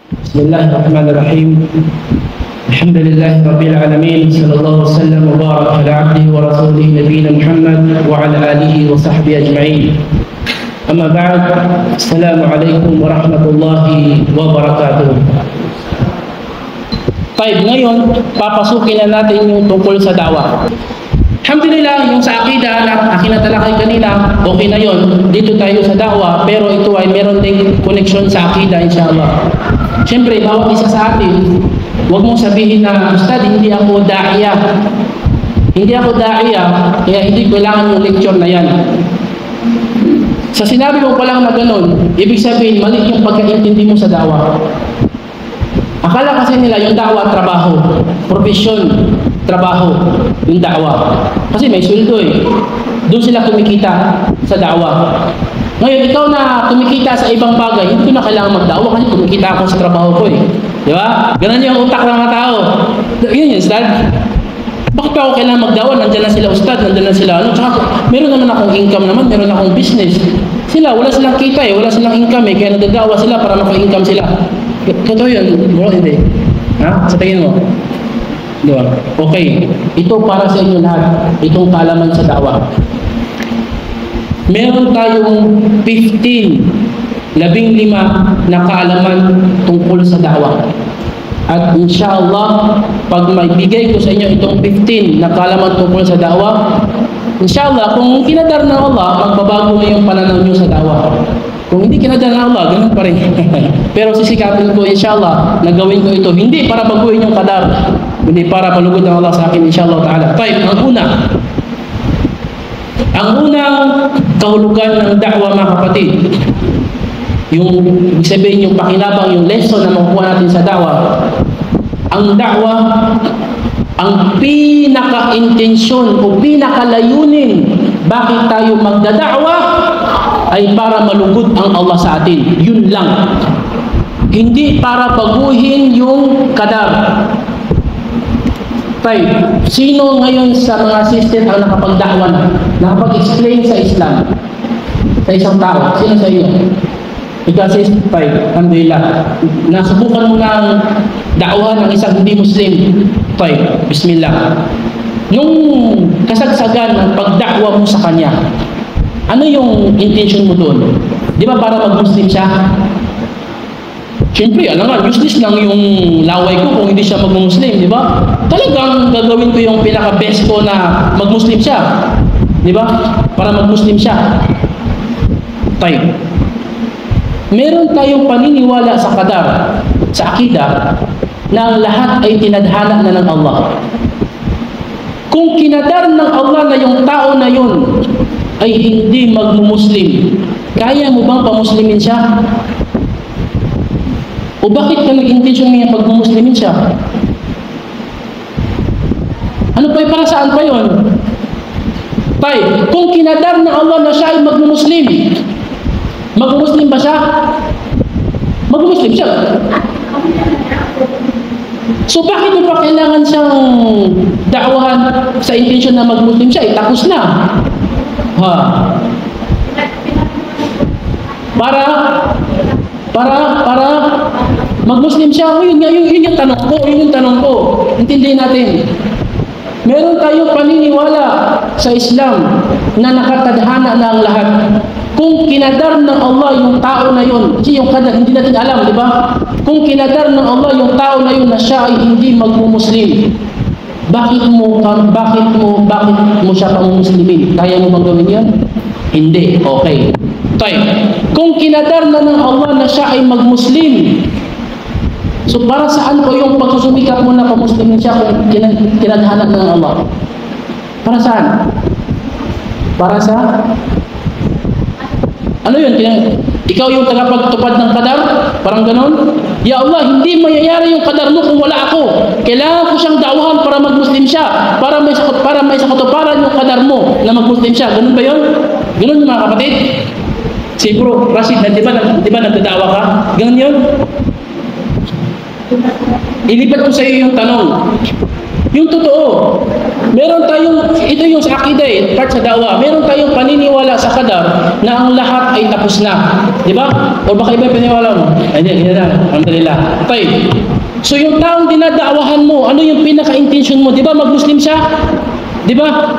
Bismillahirrahmanirrahim. Alhamdulillahi Rabbil Alamin. Sallallahu wasallam wa barak ala abdihi wa rasulihi nabiyina Muhammad wa ala alihi wa sahbihi ajma'in. Amma ba'd. Assalamualaikum warahmatullahi wabarakatuh. Taib, ngayon, papasukin na natin yung tungkol sa da'wah. Alhamdulillah, yung sa akida na akin natalakay kanina, okay na yun. Dito tayo sa da'wah, pero ito ay meron ding connection sa akida, inshallah. Siyempre, bawat isa sa atin, huwag mong sabihin na, Ustad, hindi ako da'iya. Hindi ako da'iya, kaya hindi kailangan yung lecture na yan. Sa sinabi mo pa lang na ganun, ibig sabihin, mali yung pagkaintindi mo sa da'wah. Akala kasi nila yung da'wah, trabaho, profesyon, trabaho, yung da'wah. Kasi may sweldo eh. Doon sila kumikita sa da'wah. Ngayon, ikaw na kumikita sa ibang bagay, hindi ko na kailangan mag-da'wah kasi kumikita ako sa trabaho ko eh. Di ba? Ganun yung utak ng mga tao. Yun yun, Ustad. Bakit pa ako kailangan mag-da'wah? Nandyan na sila, Ustad, nandyan na sila. Tsaka, meron naman akong income naman, meron akong business. Sila, wala silang kita eh, wala silang income eh, kaya nagdada'wah sila para maka-income sila. Totoo yun, bro, hindi. Ha? Sa tingin mo? Diba? Okay. Ito para sa inyo lahat. Itong kaalaman sa da'wah. Meron tayong 15 na kaalaman tungkol sa da'wah. At inshallah, pag may bigay ko sa inyo itong 15 na kaalaman tungkol sa da'wah, inshallah, kung kinadar ng Allah, magbabago na yung pananaw nyo sa da'wah. Kung hindi kinadar ng Allah, ganun pa rin. Pero sisikapin ko, inshallah, na gawin ko ito. Hindi para baguhin yung kadar. Hindi para palugod ng Allah sa akin, inshallah ta'ala. Tayo, ang unang kahulugan ng da'wah, mga kapatid, yung ibig sabihin yung pakinabang, yung lesson na makukuha natin sa da'wah. Ang da'wah, ang pinaka-intensyon o pinaka-layunin bakit tayo magdada'wah ay para malugod ang Allah sa atin. Yun lang. Hindi para baguhin yung kadar. Tayo, sino ngayon sa mga assistant ang nakapag-da'wah na? Nakapag-explain sa Islam? Sa isang tao? Sino sa iyo? Ika-assist, tayo, alhamdulillah. Nasubukan mo ng da'wahan ng isang hindi Muslim. Tayo, bismillah. Nung kasagsagan ng pagda'wah mo sa kanya, ano yung intention mo doon? Di ba para mag-Muslim siya? Siyempre, alam nga, useless lang yung laway ko kung hindi siya mag-Muslim, di ba? Talagang gagawin ko yung pinaka-best ko na mag-Muslim siya. Di ba? Para mag-Muslim siya. Tayo. Meron tayong paniniwala sa qadar, sa akida, na ang lahat ay tinadhana na ng Allah. Kung kinadar ng Allah na yung tao na yun ay hindi magmumuslim, kaya mo bang pamuslimin siya? O bakit ka nag-intensyon niya pagmumuslimin siya? Ano pa, para saan pa yun? Tay, kung kinadar ng Allah na siya ay magmumuslim, magmumuslim ba siya? Magmumuslim siya. So bakit mo pa kailangan siyang da'wahan sa intensyon na mag-Muslim siya? Tapos na. Ha? Para mag-Muslim siya. Yun yung tanong ko. Yun yung tanong ko. Intindihin natin. Meron tayong paniniwala sa Islam na nakatadhana na ang lahat. Kung kinadar ng Allah yung tao na yun, kasi yung kadar, hindi natin alam, di ba? Kung kinadar ng Allah yung tao na yun na siya ay hindi magmumuslim, bakit mo siya pamumuslimin? Kaya mo bang gawin yan? Hindi. Okay. Tayo. Kung kinadar na ng Allah na siya ay magmuslim, so para saan ko yung pagsusumikap mo na pamuslimin siya kung kinadhana ng Allah? Para saan? Para sa ano yun? Ikaw yung tagapagtupad ng kadar? Parang ganon? Ya Allah, hindi mayayari yung kadar mo kung wala ako. Kailangan ko siyang da'wahan para mag-Muslim siya. Para may sakatuparan yung kadar mo na mag-Muslim siya. Ganon ba yun? Ganon yung mga kapatid? Si Bro Rashid, di ba nagdadawa ka? Ganon yun? Ilipat ko sa iyo yung tanong. Yung totoo, Meron tayong, ito yung sa akidah part sa dawa, meron tayong paniniwala sa qadar na ang lahat ay tapos na. Di ba? O baka iba yung paniniwala mo? Ay, hindi na. Alhamdulillah. Okay. So yung taong dinadawahan mo, ano yung pinaka-intention mo? Di ba mag-Muslim siya? Di ba?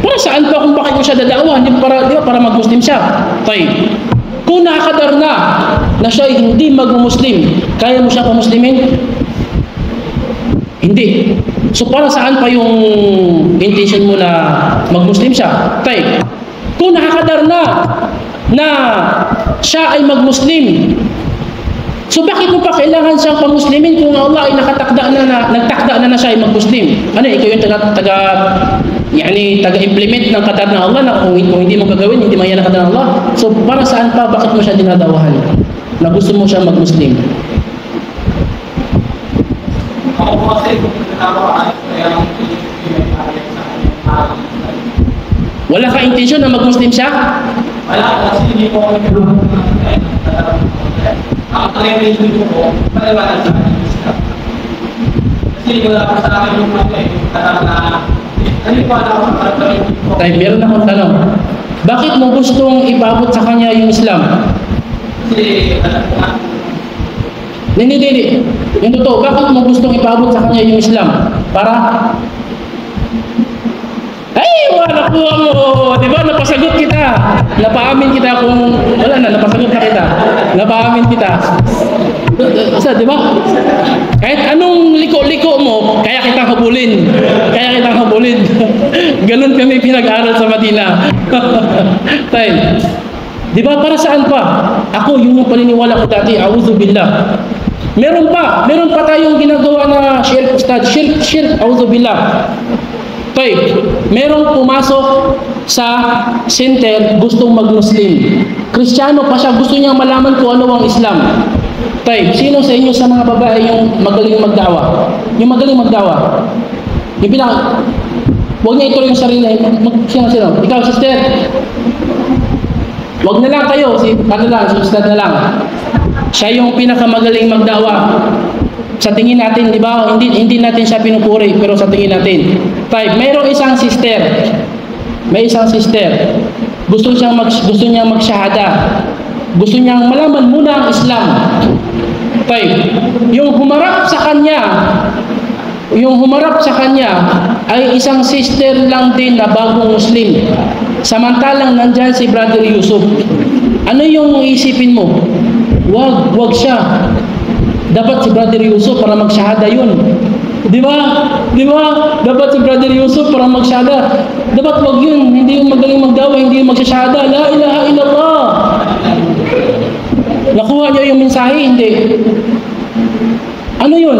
Para saan pa kung bakit mo siya dadawahan? Di ba para mag-Muslim siya? Okay. Kung nakakadar na siya ay hindi mag-Muslim, kaya mo siya pa-Muslimin? Hindi. So para saan pa yung intention mo na mag-Muslim siya? Tay, kung nakakadar na siya ay mag-Muslim, so bakit mo pa kailangan siyang pa-Muslimin kung Allah ay nagtakda na siya ay mag-Muslim? Ano, ikaw yung taga-implement ng qadar ng Allah na kung hindi mo gagawin, hindi man yan ang qadar ng Allah. So para saan pa, bakit mo siya dinadawahan na gusto mo siya mag-Muslim? Wala ka intensyon na mag-Muslim siya? Wala, kasi hindi po ako ang intention ko, paliwanag sa akin. Kasi wala pa sa akin yung Tay, meron akong tanong. Bakit mo gustong ipabot sa kanya yung Islam? Kasi Hindi. Yung totoo, bakit mo gustong ipabot sa kanya yung Islam? Para? Ay, wala po mo. Di ba, napasagot kita. Napaamin kita kung, wala na, napasagot na kita. Napaamin kita. Di ba? Kahit anong liko-liko mo, kaya kitang habulin. Ganun kami pinag-aral sa Madina. Tay, di ba, para saan pa? Ako, yun yung paniniwala ko dati, a'udhu billah. Meron pa tayong ginagawa na shirk, ustad. Shirk, a'udhu billah. Okay, merong pumasok sa center, gustong mag-Muslim. Kristiyano pa siya, gusto niyang malaman kung ano ang Islam. Okay, sino sa inyo sa mga babae yung magaling magdawa? Yung magaling magdawa? Yung huwag niya ituloy yung sarili. Sino? Ikaw, sister? Huwag na lang kayo, si ustad na lang. Siya yung pinakamagaling magdawa. Sa tingin natin, di ba? Hindi natin siya pinupuri, pero sa tingin natin. Mayroong isang sister. May isang sister. Gusto niyang magsyahada. Gusto niyang malaman muna ang Islam. Yung humarap sa kanya ay isang sister lang din na bagong Muslim. Samantalang nandyan si Brother Yusuf. Ano yung isipin mo? Wag siya. Dapat si Brother Yusuf para magsyahada yun. Di ba? Dapat si Brother Yusuf para magsyahada. Dapat wag yun. Hindi yung magaling magdawa, hindi yung magsyahada. La ilaha illallah. Nakuha niyo yung mensahe? Hindi. Ano yun?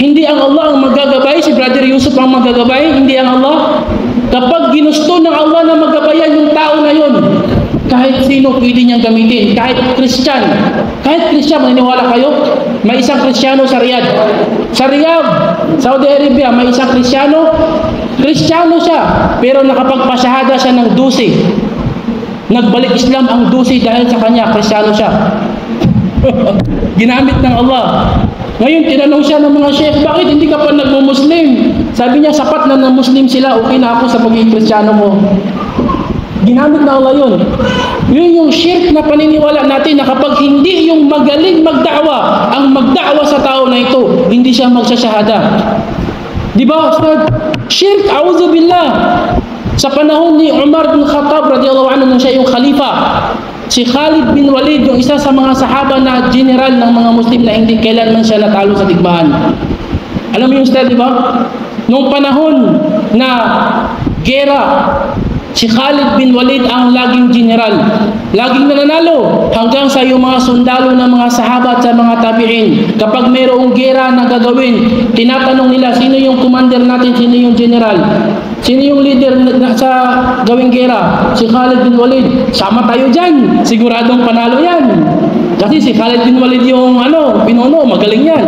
Hindi ang Allah ang magagabay, si Brother Yusuf ang magagabay, hindi ang Allah. Kapag ginusto ng Allah na magabayan yung tao na yun, kahit sino pwede niyang gamitin, kahit Christian, maniniwala kayo? May isang Kristiyano sa Riyadh, Saudi Arabia, may isang Kristiyano siya, pero nakapagpasyahada siya ng 12. Nagbalik Islam ang 12 dahil sa kanya, Kristiyano siya. Ginamit ng Allah. Ngayon, tinanong siya ng mga sheikh, bakit hindi ka pa nagmo-Muslim? Sabi niya, sapat na ng Muslim sila, okay na ako sa pagiging Kristiyano mo. Ginamit na Allah yun. Yun yung shirk na paniniwala natin na kapag hindi yung magaling magda'wa, ang magda'wa sa tao na ito, hindi siya magsasyahada. Di ba, Ustad? Shirk, a'udhu billah. Sa panahon ni Umar bin Khattab, radiyallahu anhu, nung siya yung khalifa, si Khalid bin Walid, yung isa sa mga sahaba na general ng mga Muslim na hindi kailanman siya natalo sa digmaan. Alam mo yung Ustad, di ba? Nung panahon na gera, si Khalid bin Walid ang laging general. Laging nananalo hanggang sa yung mga sundalo ng mga sahabat sa mga tabi'in. Kapag mayroong gera na gagawin, tinatanong nila, sino yung commander natin, sino yung general? Sino yung leader sa gawing gera? Si Khalid bin Walid. Sama tayo dyan. Siguradong panalo yan. Kasi si Khalid bin Walid yung pinuno, magaling yan.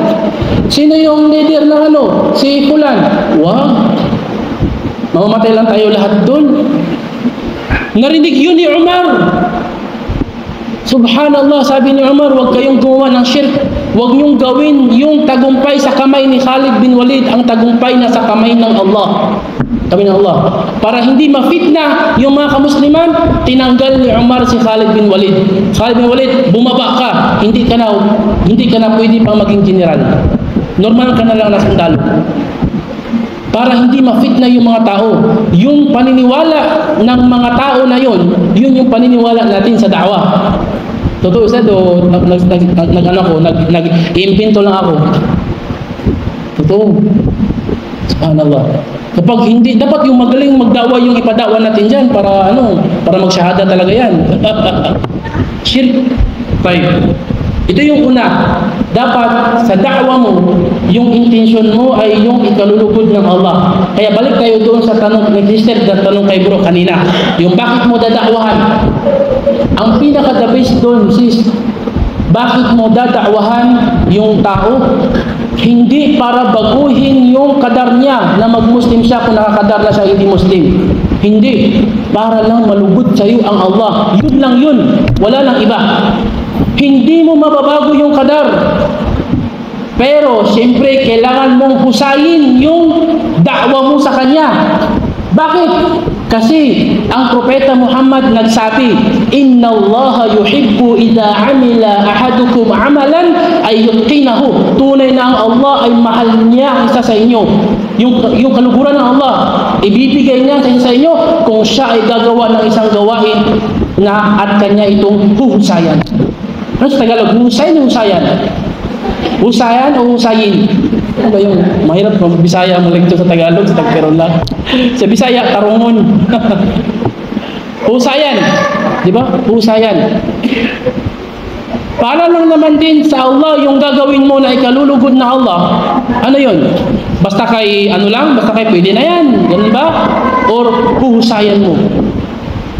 Sino yung leader ng Si Fulan. Wow. Mamamatay lang tayo lahat doon. Narinig yun ni Umar. Subhanallah, sabi ni Umar, huwag kayong gumawa ng shirk. Huwag niyong gawin yung tagumpay sa kamay ni Khalid bin Walid, ang tagumpay na sa kamay ng Allah. Kami ng Allah. Para hindi mafitna yung mga kamusliman, tinanggal ni Umar si Khalid bin Walid. Khalid bin Walid, bumaba ka. Hindi ka na pwede pang maging general. Normal ka na lang na sundalo. Para hindi mafitna yung mga tao. Yung paniniwala ng mga tao na yun yung paniniwala natin sa da'wah. Totoo sa do, nag-iimbento lang ako. Totoo. Subhanallah. Kapag hindi, dapat yung magaling magdawa yung ipadawa natin dyan para magsyahada talaga yan. Shirk. Tayo. Ito yung una. Dapat sa da'wa mo, yung intention mo ay yung ikalulugod ng Allah. Kaya balik tayo doon sa tanong, nag-register na tanong kay bro kanina. Yung bakit mo dadakwahan? Ang pinaka-the best doon, sis, bakit mo dadakwahan yung tao? Hindi para baguhin yung kadar niya na mag-Muslim siya kung nakakadar na siya hindi Muslim. Hindi. Para lang malugod sa iyo ang Allah. Yun lang yun. Wala nang iba. Hindi mo mababago yung kadar. Pero, siyempre, kailangan mong husayin yung da'wa mo sa kanya. Bakit? Kasi ang Propeta Muhammad nagsabi, "Inna Allah yuhibbu idha amila ahadukum amalan ay yutqinahu." Tunay na ang Allah ay mahal niya isa sa inyo. Yung kaluguran ng Allah, ibibigay niya sa inyo kung siya ay gagawa ng isang gawain na at kanya itong huhusayan. Ano sa Tagalog? Husayan o husayan? Husayan o husayin? Ano ba yung mahirap kung Bisaya mo lang ito sa Tagalog, sa Tagperon lang. Sa Bisaya, tarungon. Husayan. Di ba? Husayan. Para lang naman din sa Allah yung gagawin mo na ikalulugod na Allah. Ano yun? Basta kay basta kay pwede na yan. Ganun ba? Or huhusayan mo.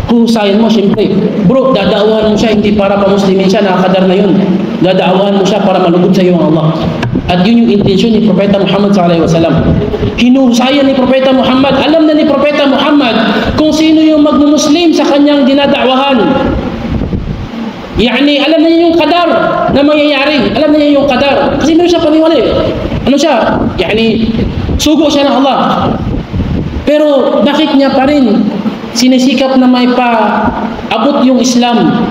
Huhusayan mo, siyempre. Bro, dadaawan mo siya, hindi para pa-Muslimin siya, nakakadar na yun. Dadaawan mo siya para malugod sa iyo ang Allah. At yun yung intensyon ni Propeta Muhammad SAW. Hinuhusayan ni Propeta Muhammad. Alam na ni Propeta Muhammad kung sino yung magmuslim sa kanyang dinadakwahan. Yani, alam na niya yung kadar na mangyayari. Alam na niya yung kadar. Kasi meron siya paniwala eh. Ano siya? Yani, sugo siya ng Allah. Pero, bakit niya pa rin sinisikap na may paabot yung Islam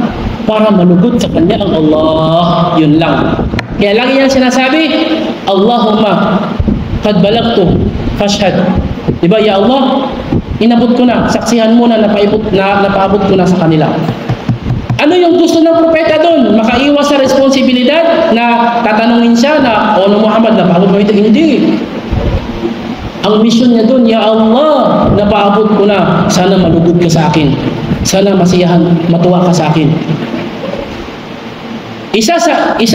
para malugod sa kanya ang Allah? Yun lang. Kaya lagi yan sinasabi, Allahumma qad balagtu fashhad. Diba, ya Allah, inabot ko na, saksihan mo na, napaabot ko na sa kanila. Ano yung gusto ng propeta doon? Makaiwas sa responsibilidad na tatanungin siya na, "O Muhammad, napaabot mo ito?" Hindi. Ang mission niya doon, "Ya Allah, napaabot ko na, sana malugod ka sa akin. Sana masiyahan, matuwa ka sa akin." Isa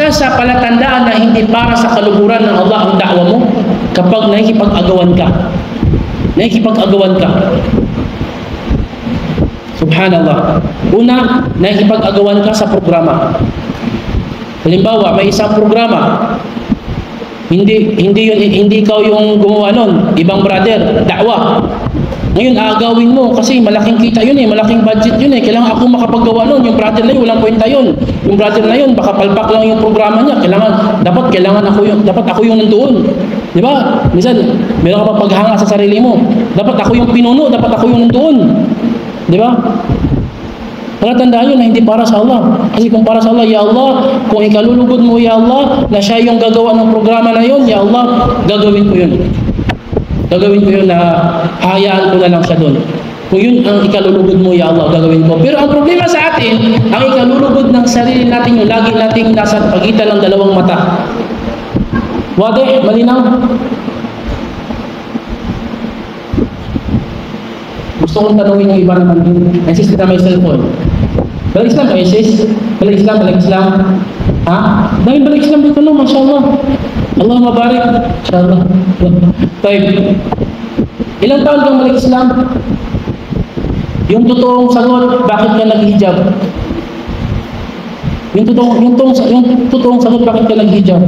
sa palatandaan na hindi para sa kaluguran ng Allah ang da'wa mo, kapag nakikipag-agawan ka. Nakikipag-agawan ka. Subhanallah. Una, nakikipag-agawan ka sa programa. Halimbawa, may isang programa. Hindi ikaw yung gumawa nun, ibang brother, da'wa. Ngayon, aagawin mo kasi malaking kita yun eh, malaking budget yun eh. Kailangan ako makapaggawa nun. Yung brother na yun, walang kwenta yun. Yung brother na yun, baka palpak lang yung programa niya. Dapat ako yung nandoon. Di ba? Minsan, meron ka pa paghanga sa sarili mo. Dapat ako yung pinuno, dapat ako yung nandoon. Di ba? Para tandaan yun na hindi para sa Allah. Kasi kung para sa Allah, Ya Allah, kung ikalulugod mo, Ya Allah, na siya yung gagawa ng programa na yun, Ya Allah, gagawin ko yun. Gagawin ko yun na hayaan ko na lang siya doon. Kung yun ang ikalulugod mo, Ya Allah, gagawin ko. Pero ang problema sa atin, ang ikalulugod ng sarili natin, yung lagi nating nasa pagitan ng dalawang mata. Wade, malinaw? Gusto kong tanungin yung iba naman din. Ay sis, kita may cellphone. Balik Islam ba, sis? Balik Islam? Ha? Dahil balik Islam dito no, Masya Allah. Allah mabarik. Inshallah. Tayo. Ilang taon kang balik Islam? Yung totoong sagot, bakit ka nag-hijab? Yung totoong sagot, bakit ka nag-hijab?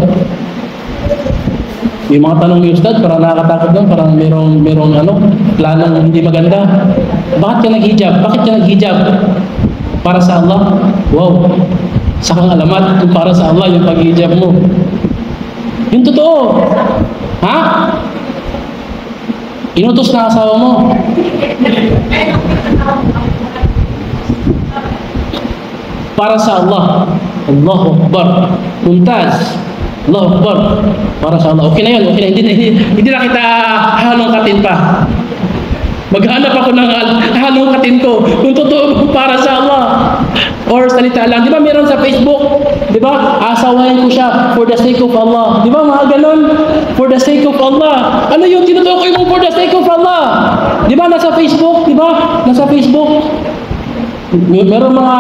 Yung mga tanong ni Ustad, parang nakakatakot lang, parang merong planong hindi maganda. Bakit ka nag-hijab? Bakit ka nag-hijab? Para sa Allah? Wow. Sa kang alamat kung para sa Allah yung pag-hijab mo. Yung totoo. Ha? Inutos ng asawa mo. Para sa Allah. Allahu Akbar. Mumtaz. Allahu Akbar. Para sa Allah. Okay na yun. Okay na. Hindi na kita halongkatin pa. Maghanap ako ng halongkatin ko. Kung totoo para sa Allah. Or salita lang. Di ba meron sa Facebook? Di ba? Asawain ko siya for the sake of Allah. Di ba mga ganon? For the sake of Allah. Ano yung tinutukoy mo for the sake of Allah? Di ba nasa Facebook? Di ba? Nasa Facebook. Meron mga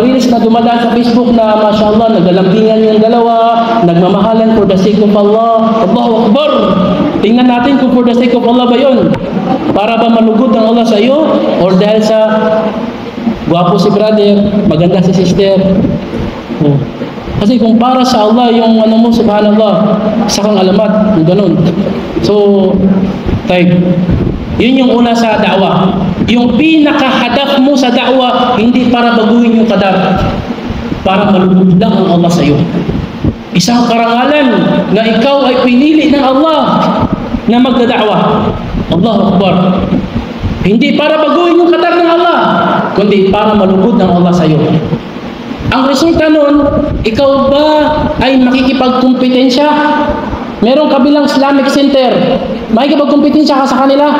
reels na dumadaan sa Facebook na mashallah, naglalambingan yung dalawa, nagmamahalan for the sake of Allah. Allahu Akbar! Tingnan natin kung for the sake of Allah ba yun. Para ba malugod ang Allah sa iyo? Or dahil sa gwapo si brother, maganda si sister. Kasi kung para sa Allah yung ano mo, subhanallah, sa kang alamat, yung ganun. So, tayo. Yun yung una sa da'wah. Yung pinaka-hadaf mo sa da'wah, hindi para baguhin yung kadar. Para malugod lang ang Allah sa iyo. Isang karangalan na ikaw ay pinili ng Allah na magdada'wah. Allahu Akbar. Hindi para baguhin yung kadar ng Allah, kundi para malugod ng Allah sa iyo. Ang resulta nun, ikaw ba ay makikipagkumpetensya? Merong kabilang Islamic Center, makikipagkumpetensya ka sa kanila?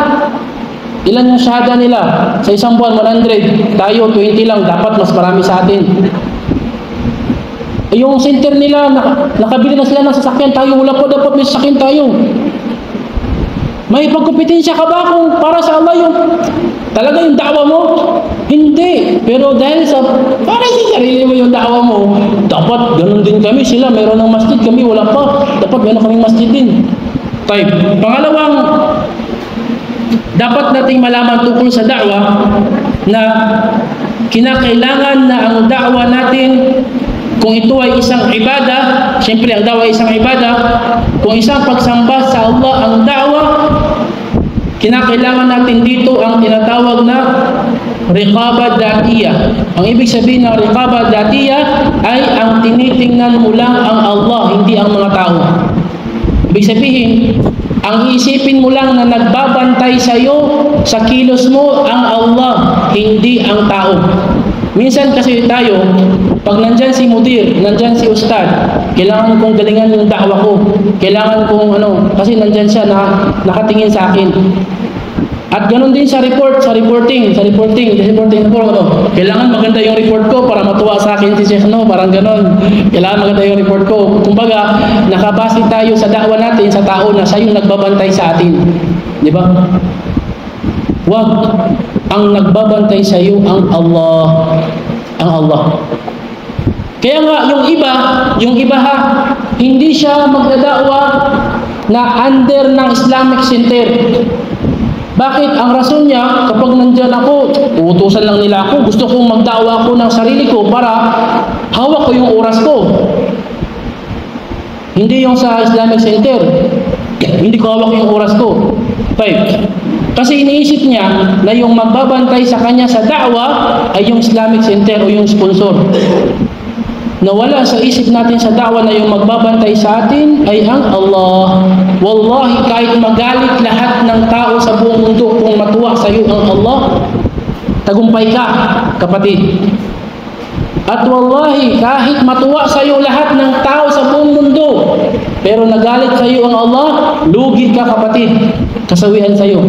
Ilan yung shahada nila? Sa isang buwan, 100. Tayo, 20 lang. Dapat mas marami sa atin. Yung center nila, nakabili na sila ng sasakyan. Tayo, wala po, dapat may sasakyan tayo. May pagkumpetensya ka ba kung para sa Allah yung talaga yung da'wa mo? Hindi. Pero dahil sa para sa sarili mo yung da'wa mo, dapat ganun din kami. Sila meron ng masjid, kami wala pa. Dapat meron kaming masjid din. Type. Pangalawang dapat nating malaman tungkol sa da'wa na kinakailangan na ang da'wa natin, kung ito ay isang ibada, siyempre ang da'wa ay isang ibada, kung isang pagsamba sa Allah ang da'wa, kinakailangan natin dito ang tinatawag na riqaba datiyah. Ang ibig sabihin ng riqaba datiyah ay ang tinitingnan mo lang ang Allah, hindi ang mga tao. Ibig sabihin, ang isipin mo lang na nagbabantay sa iyo, sa kilos mo, ang Allah, hindi ang tao. Minsan kasi tayo, pag nandyan si mudir, nandyan si ustad, kailangan kong galingan yung da'wa ko. Kailangan kong kasi nandyan siya na nakatingin sa akin. At ganoon din sa reporting po, kailangan maganda yung report ko para matuwa sa akin si Sheikh, parang ganoon. Kailangan maganda yung report ko. Kumbaga, nakabase tayo sa da'wa natin sa tao na siya yung nagbabantay sa atin. Di ba? Wag. Ang nagbabantay sa iyo ang Allah. Ang Allah. Kaya nga, yung iba ha, hindi siya magdada'wa na under ng Islamic Center. Bakit? Ang rason niya, kapag nandyan ako, uutusan lang nila ako, gusto kong magda'wa ako ng sarili ko para hawak ko yung oras ko. Hindi yung sa Islamic Center. Hindi ko hawak yung oras ko. Five. Kasi iniisip niya na yung magbabantay sa kanya sa da'wa ay yung Islamic Center o yung sponsor. Nawala sa isip natin sa da'wa na yung magbabantay sa atin ay ang Allah. Wallahi, kahit magalit lahat ng tao sa buong mundo, kung matuwa sa iyo ang Allah, tagumpay ka, kapatid. At wallahi, kahit matuwa sa iyo lahat ng tao sa buong mundo, pero nagalit sa iyo ang Allah, lugi ka, kapatid. Kasawian sa iyo.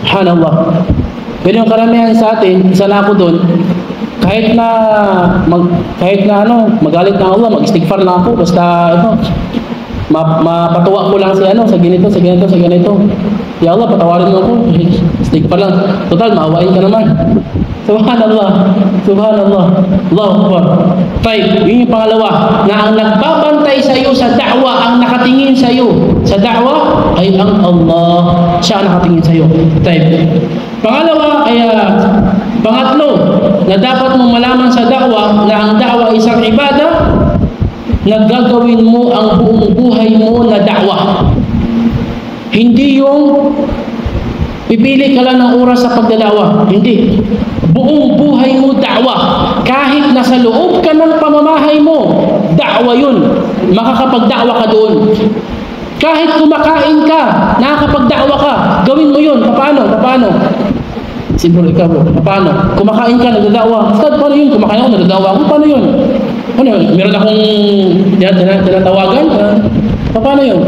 Subhanallah. Pero yung karamihan sa atin, isa na ako doon, kahit na magalit na Allah, mag-istighfar lang ako, basta mapatuwa ko lang sa ganito. Ya Allah, patawarin mo ako, istighfar lang. Total, maawain ka naman. Subhanallah. Allahu Akbar. Five, yun yung pangalawa, na ang nagbabantay sa iyo sa da'wa, ang nakatingin sa iyo sa da'wa ay ang Allah. Siya ang nakatingin sa iyo. Five. Pangalawa ay pangatlo, na dapat mong malaman sa da'wa na ang da'wa ay isang ibada, naggagawin mo ang buong buhay mo na da'wa. Hindi yung pipili ka lang ng oras sa pagdadawa. Hindi. Buong buhay mo da'wa. Kahit nasa loob ka ng pamamahay mo, da'wa yun. Makakapagda'wa ka doon. Kahit kumakain ka, nakakapagda'wa ka, gawin mo yun. Paano? Siguro ikaw, paano? Kumakain ka, nagdada'wa. Ustad, paano yun? Kumakain ako, nagdada'wa ako. Paano yun? Paano yun? Meron akong tinatawagan? Paano yun?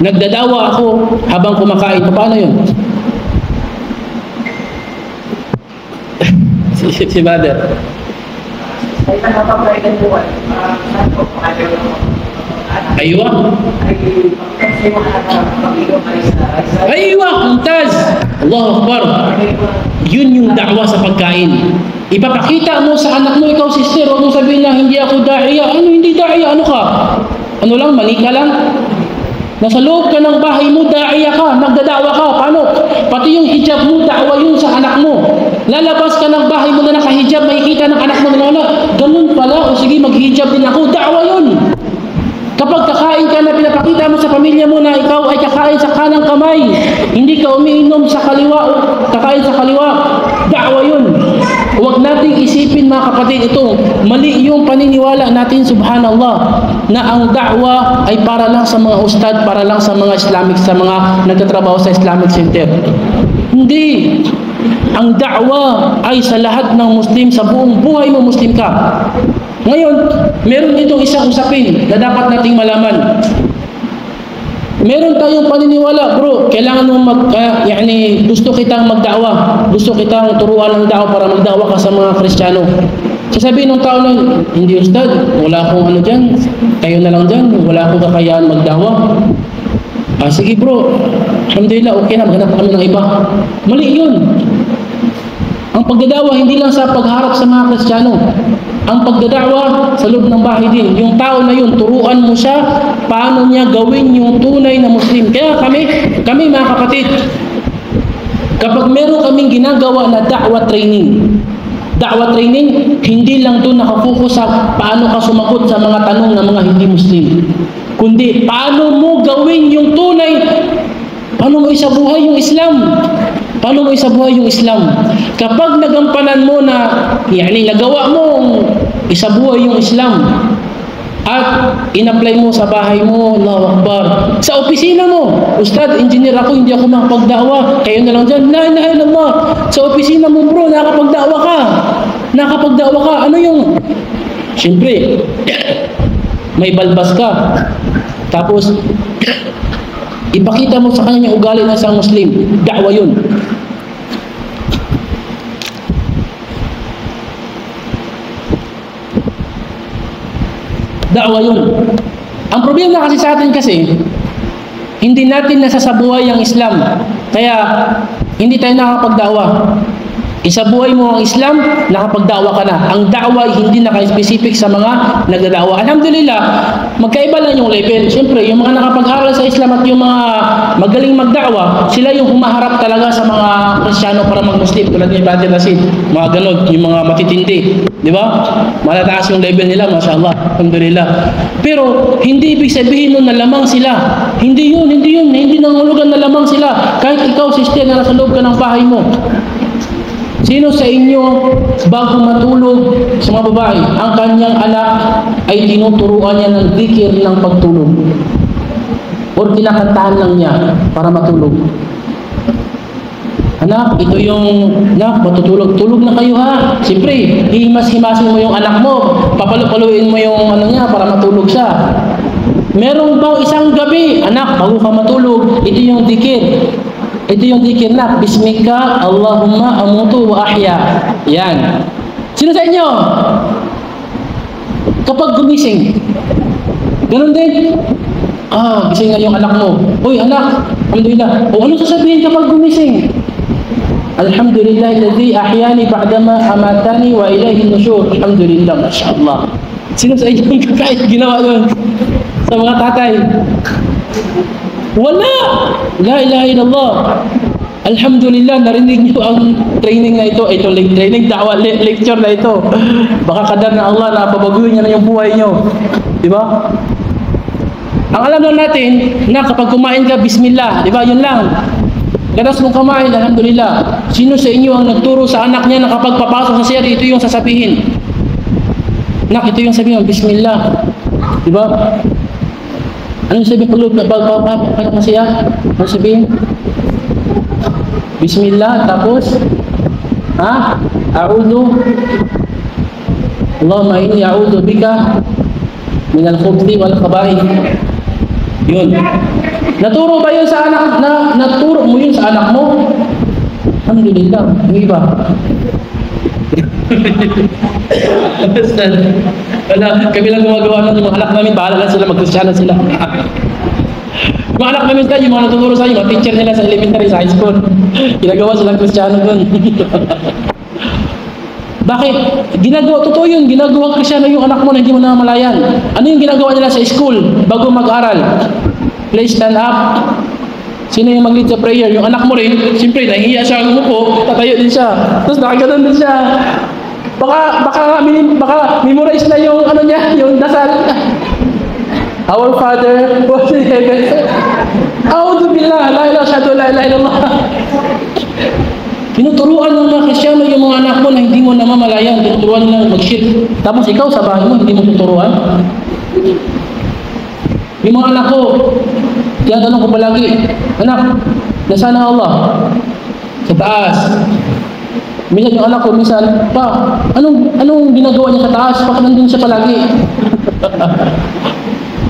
Nagdada'wa ako habang kumakain. Paano yun? si Bader. Aywa. Aywa, mumtaz. Allahu Akbar. Yun yung da'wa sa pagkain. Ipapakita mo sa anak mo, ikaw sister, huwag mo sabihin na hindi ako da'iya. Ano hindi da'iya? Ano ka? Ano lang, mali ka lang? Nasa loob ka ng bahay mo, da'iya ka, nagdada'wa ka. Paano? Pati yung hijab mo, da'wa yun sa anak mo. Lalabas ka ng bahay mo na nakahijab, makikita ng anak mo na ganun pala, o sige, maghijab din ako, da'wa yun. Kapag kakain ka na pinapakita mo sa pamilya mo na ikaw ay kakain sa kanang kamay, hindi ka umiinom sa kaliwa o kakain sa kaliwa, da'wa yun. Huwag nating isipin mga kapatid, ito, mali yung paniniwala natin, subhanallah, na ang da'wa ay para lang sa mga ustad, para lang sa mga Islamic, sa mga nagtatrabaho sa Islamic Center. Hindi. Ang da'wa ay sa lahat ng Muslim, sa buong buhay mo Muslim ka. Ngayon, meron ditong isang usapin na dapat nating malaman. Meron tayong paniniwala, bro, kailangan mo gusto kitang magda'wa, gusto kitang turuan ng da'wa para magda'wa ka sa mga Kristiyano. Sasabihin ng tao na, hindi ustad, wala akong ano dyan, kayo na lang dyan, wala akong kakayahan magda'wa. Sige bro, alhamdulillah, okay na, maghanap kami ng iba. Mali yun. Ang pagdadawa hindi lang sa pagharap sa mga Kristiyano. Ang pagdadawa sa loob ng bahay din. Yung tao na yun, turuan mo siya paano niya gawin yung tunay na Muslim. Kaya kami mga kapatid, kapag meron kaming ginagawa na da'wa training, hindi lang doon nakafokus sa paano ka sumagot sa mga tanong ng mga hindi Muslim. Kundi paano mo gawin yung tunay, paano mo isabuhay yung Islam. Paano mo isabuhay yung Islam? Kapag nagampanan mo na, nagawa mo isabuhay yung Islam at in-apply mo sa bahay mo, Allahu Akbar. Sa opisina mo, Ustad, engineer ako, hindi ako makapagda'wa. Kayo na lang dyan, la ilaha illallah. Sa opisina mo bro, nakapagda'wa ka. Ano yung? Siyempre, may balbas ka. Tapos, ipakita mo sa kanya yung ugali ng isang Muslim. Da'wa yun. Da'wa yun. Ang problema kasi sa atin hindi natin nasasabuhay ang Islam. Kaya, hindi tayo nakakapagda'wa. Isabuhay mo ang Islam, nakapagda'wa ka na. Ang da'wa ay hindi naka-specific sa mga nagdada'wa. Alhamdulillah, magkaiba lang yung level. Siyempre, yung mga nakapag-aral sa Islam at yung mga magaling magda'wa, sila yung humaharap talaga sa mga Kristiyano para mag-Muslim. Tulad ni Brother Rashid, mga ganun, yung mga matitindi. Di ba? Malataas yung level nila, mashallah. Alhamdulillah. Pero, hindi ibig sabihin nun na lamang sila. Hindi nangulugan na lamang sila. Kahit ikaw, sister, na nasa loob ka ng bahay mo. Sino sa inyo bago matulog sa mga babae, ang kanyang anak ay tinuturuan niya ng dhikr ng pagtulog? O kinakantahan lang niya para matulog? Anak, ito yung, matutulog. Tulog na kayo ha. Siyempre, himas-himasin mo yung anak mo. Papaluin mo yung niya para matulog siya. Meron bang isang gabi, anak, bago ka matulog, ito yung dhikr. Ito yung dhikr na, Bismika, Allahumma amutu wa ahya. Yan. Sino sa inyo? Kapag gumising, ganun din. Gising na yung anak mo. Uy, anak, alhamdulillah. O ano sasabihin kapag gumising? Alhamdulillah, alladhi ahyani ba'dama amatani wa ilayhi nushur. Alhamdulillah, mashallah. Sino sa inyo yung kahit ginawa yun sa mga tatay? Wala! La ilaha illallah. Alhamdulillah, narinig niyo ang training na ito. Ito, training, da'wa, lecture na ito. Baka kadar na Allah na babaguhin niya na yung buhay niyo. Di ba? Ang alam lang natin, na kapag kumain ka, Bismillah. Di ba? Yun lang. Ganas mong kumain, alhamdulillah. Sino sa inyo ang nagturo sa anak niya na kapag papasok sa siya, ito yung sasabihin? Nak, ito yung sabihin, Bismillah. Di ba? Ano sabihin pag masaya? Ano sabihin? Bismillah, tapos a'udhu Allahumma inni a'udhu bika min al-khubuthi wal khaba'ith. Yun. Naturo ba yun sa anak naturo mo yun sa anak mo? Alhamdulillah. Yung iba. Wala, kami lang gumagawa ng mga anak namin, bahala lang sila, mag-Kristiyano sila. Mga anak namin tayo, yung mga natuturo sa iyo, mga teacher nila sa elementary, sa high school. Ginagawa silang Kristiyano dun. Bakit? Ginagawa, totoo yun, ginagawa Kristiyano yung anak mo na hindi mo namamalayan. Ano yung ginagawa nila sa school bago mag-aral? Please stand up. Sino yung mag-lead sa prayer? Yung anak mo rin, siyempre, nahihiya siya, umupo, tatayo din siya. Tapos nakaganon din siya. Baka memorize na yung ano niya, yung dasal. Our Father, who art in heaven. A'udhu billah, la ilaha shahadu, la ilaha illallah. Tinuturuan ng mga Kristiyano yung mga anak mo na hindi mo namamalayan. Tinuturuan nila mag-shirk. Tapos ikaw sa bahay mo, hindi mo tuturuan. Yung mga anak ko, tinatanong ko palagi, anak, nasaan ang Allah? Sa taas. Minsan yung anak ko, minsan, pa, anong ginagawa niya sa taas? Bakit nandun siya palagi?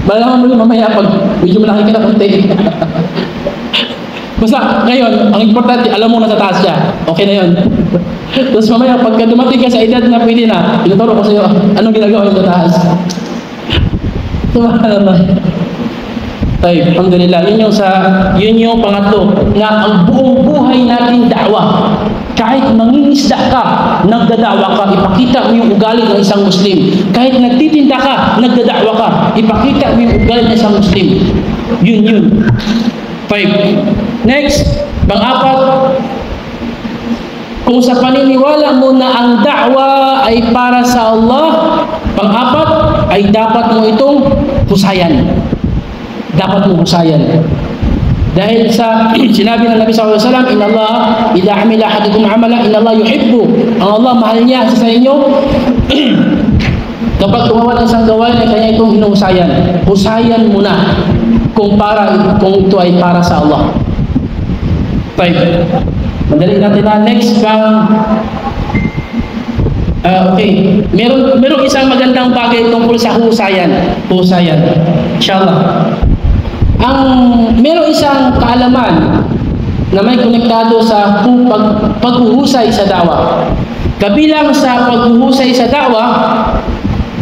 Malaman mo yun mamaya pag medyo malaki ka na konti. Basta, ngayon, ang importante, alam mo na sa taas siya. Okay na yun. Tapos mamaya, pagka dumating ka sa edad na pwede na, tinuturo ko sa iyo, anong ginagawa niya sa taas? Subhanallah. Tayo, alhamdulillah, yun yung pangatlo, na ang buong buhay natin da'wah. Kahit mangingisda ka, nagdada'wah ka, ipakita mo yung ugali ng isang Muslim. Kahit nagtitinda ka, nagdada'wah ka, ipakita mo yung ugali ng isang Muslim. Yun. 5. Next, pang-apat, kung sa paniniwala mo na ang da'wah ay para sa Allah, pang-apat ay dapat mo itong husayan. Dapat mo husayan. Dahil sa sinabi ng Nabi sallallahu alaihi wasallam, "Inna Allah idza amila ahadukum amala, inna Allah yuhibbu." Ang Allah mahal niya sa inyo kapag gumawa ng isang gawain ay kanya itong hinuhusayan. Husayan mo na kung ito ay para sa Allah. 5. Madali natin na next okay. Merong isang magandang bagay tungkol sa husayan. Inshallah. Merong isang kaalaman na may konektado sa paghuhusay sa da'wah. Kabilang sa paghuhusay sa da'wah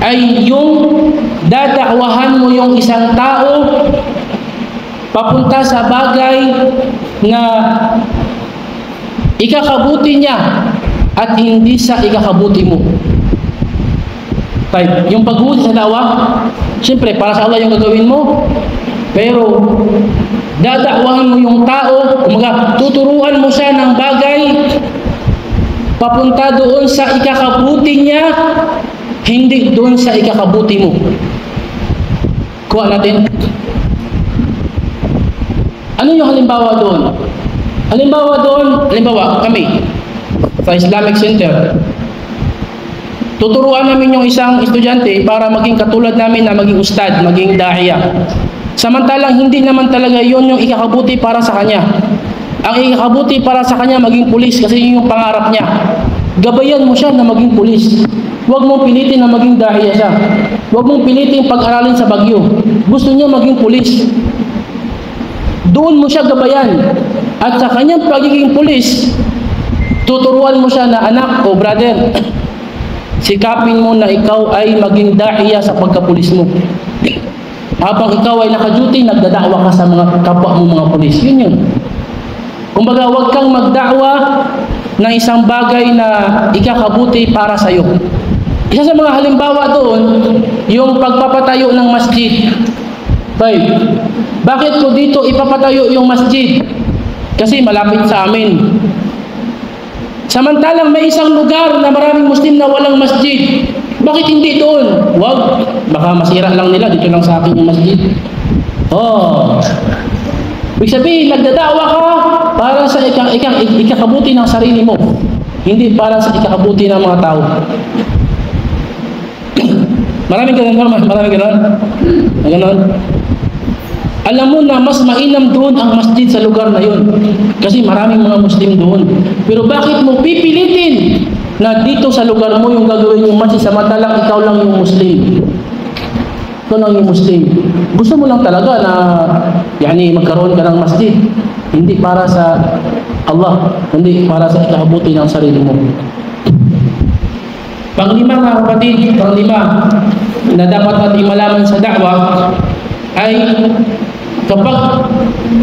ay yung dadakwahan mo yung isang tao papunta sa bagay na ikakabuti niya at hindi sa ikakabuti mo. Yung paghuhusay sa da'wah, siyempre para sa Allah yung gagawin mo, pero dadakwahan mo yung tao, tuturuan mo siya ng bagay papunta doon sa ikakabuti niya, hindi doon sa ikakabuti mo. Kuha natin. Ano yung halimbawa doon? Halimbawa kami sa Islamic Center. Tuturuan namin yung isang estudyante para maging katulad namin na maging ustad, maging dahiya. Samantalang hindi naman talaga yun yung ikakabuti para sa kanya. Ang ikakabuti para sa kanya maging pulis kasi yun yung pangarap niya. Gabayan mo siya na maging pulis. Huwag mong pilitin na maging dahiya siya. Huwag mong pilitin pag-aralin sa Bagyo. Gusto niya maging pulis. Doon mo siya gabayan. At sa kanyang pagiging pulis, tuturuan mo siya na anak o brother, sikapin mo na ikaw ay maging dahiya sa pagkapulis mo. Habang ikaw ay naka-duty, nagdadakwa ka sa mga kapwa mo mga pulis. Yun. Kumbaga, huwag kang magdakwa ng isang bagay na ikakabuti para sa iyo. Isa sa mga halimbawa doon, yung pagpapatayo ng masjid. 5. Bakit ko dito ipapatayo yung masjid? Kasi malapit sa amin. Samantalang may isang lugar na maraming Muslim na walang masjid. Bakit hindi doon? Wag, baka masira lang nila, dito lang sa akin yung masjid. Ibig sabihin, nagdadakwa ka para sa ikakabuti ng sarili mo. Hindi para sa ikakabuti ng mga tao. Maraming ganun. Alam mo na mas mainam doon ang masjid sa lugar na yun. Kasi maraming mga Muslim doon. Pero bakit mo pipilitin na dito sa lugar mo yung gagawin yung masjid samantalang ikaw lang yung Muslim? Ikaw lang yung Muslim. Gusto mo lang talaga na magkaroon ka ng masjid. Hindi para sa Allah, hindi para sa ikabuti ng sarili mo. Panglima mga kapatid, na dapat natin malaman sa da'wah ay kapag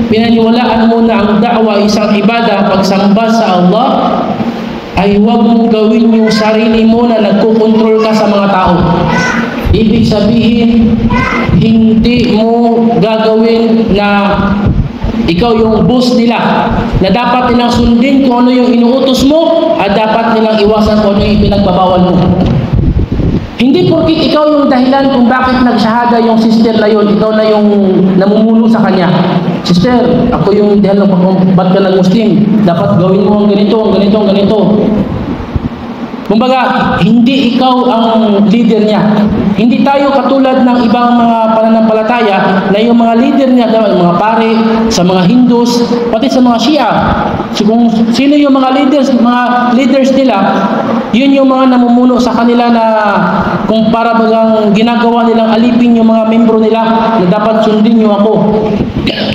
pinaniwalaan mo na ang da'wah isang ibada, pagsamba sa Allah, ay huwag mong gawin yung sarili mo na nagkukontrol ka sa mga tao. Ibig sabihin, hindi mo gagawin na ikaw yung boss nila, na dapat nilang sundin kung ano yung inuutos mo at dapat nilang iwasan kung ano yung pinagbabawal mo. Hindi porkit ikaw yung dahilan kung bakit nagshahada yung sister na yun, ikaw na yung namumuno sa kanya. Sister, ako yung dahilan kung ba't ka nag-Muslim, dapat gawin mo ang ganito, ang ganito, ang ganito. Kumbaga, hindi ikaw ang leader niya. Hindi tayo katulad ng ibang mga pananampalataya na yung mga leader niya, yung mga pare, sa mga Hindus, pati sa mga Shia. So, kung sino yung mga leaders nila, yun yung mga namumuno sa kanila na kung para bagang ginagawa nilang alipin yung mga membro nila na dapat sundin nyo ako.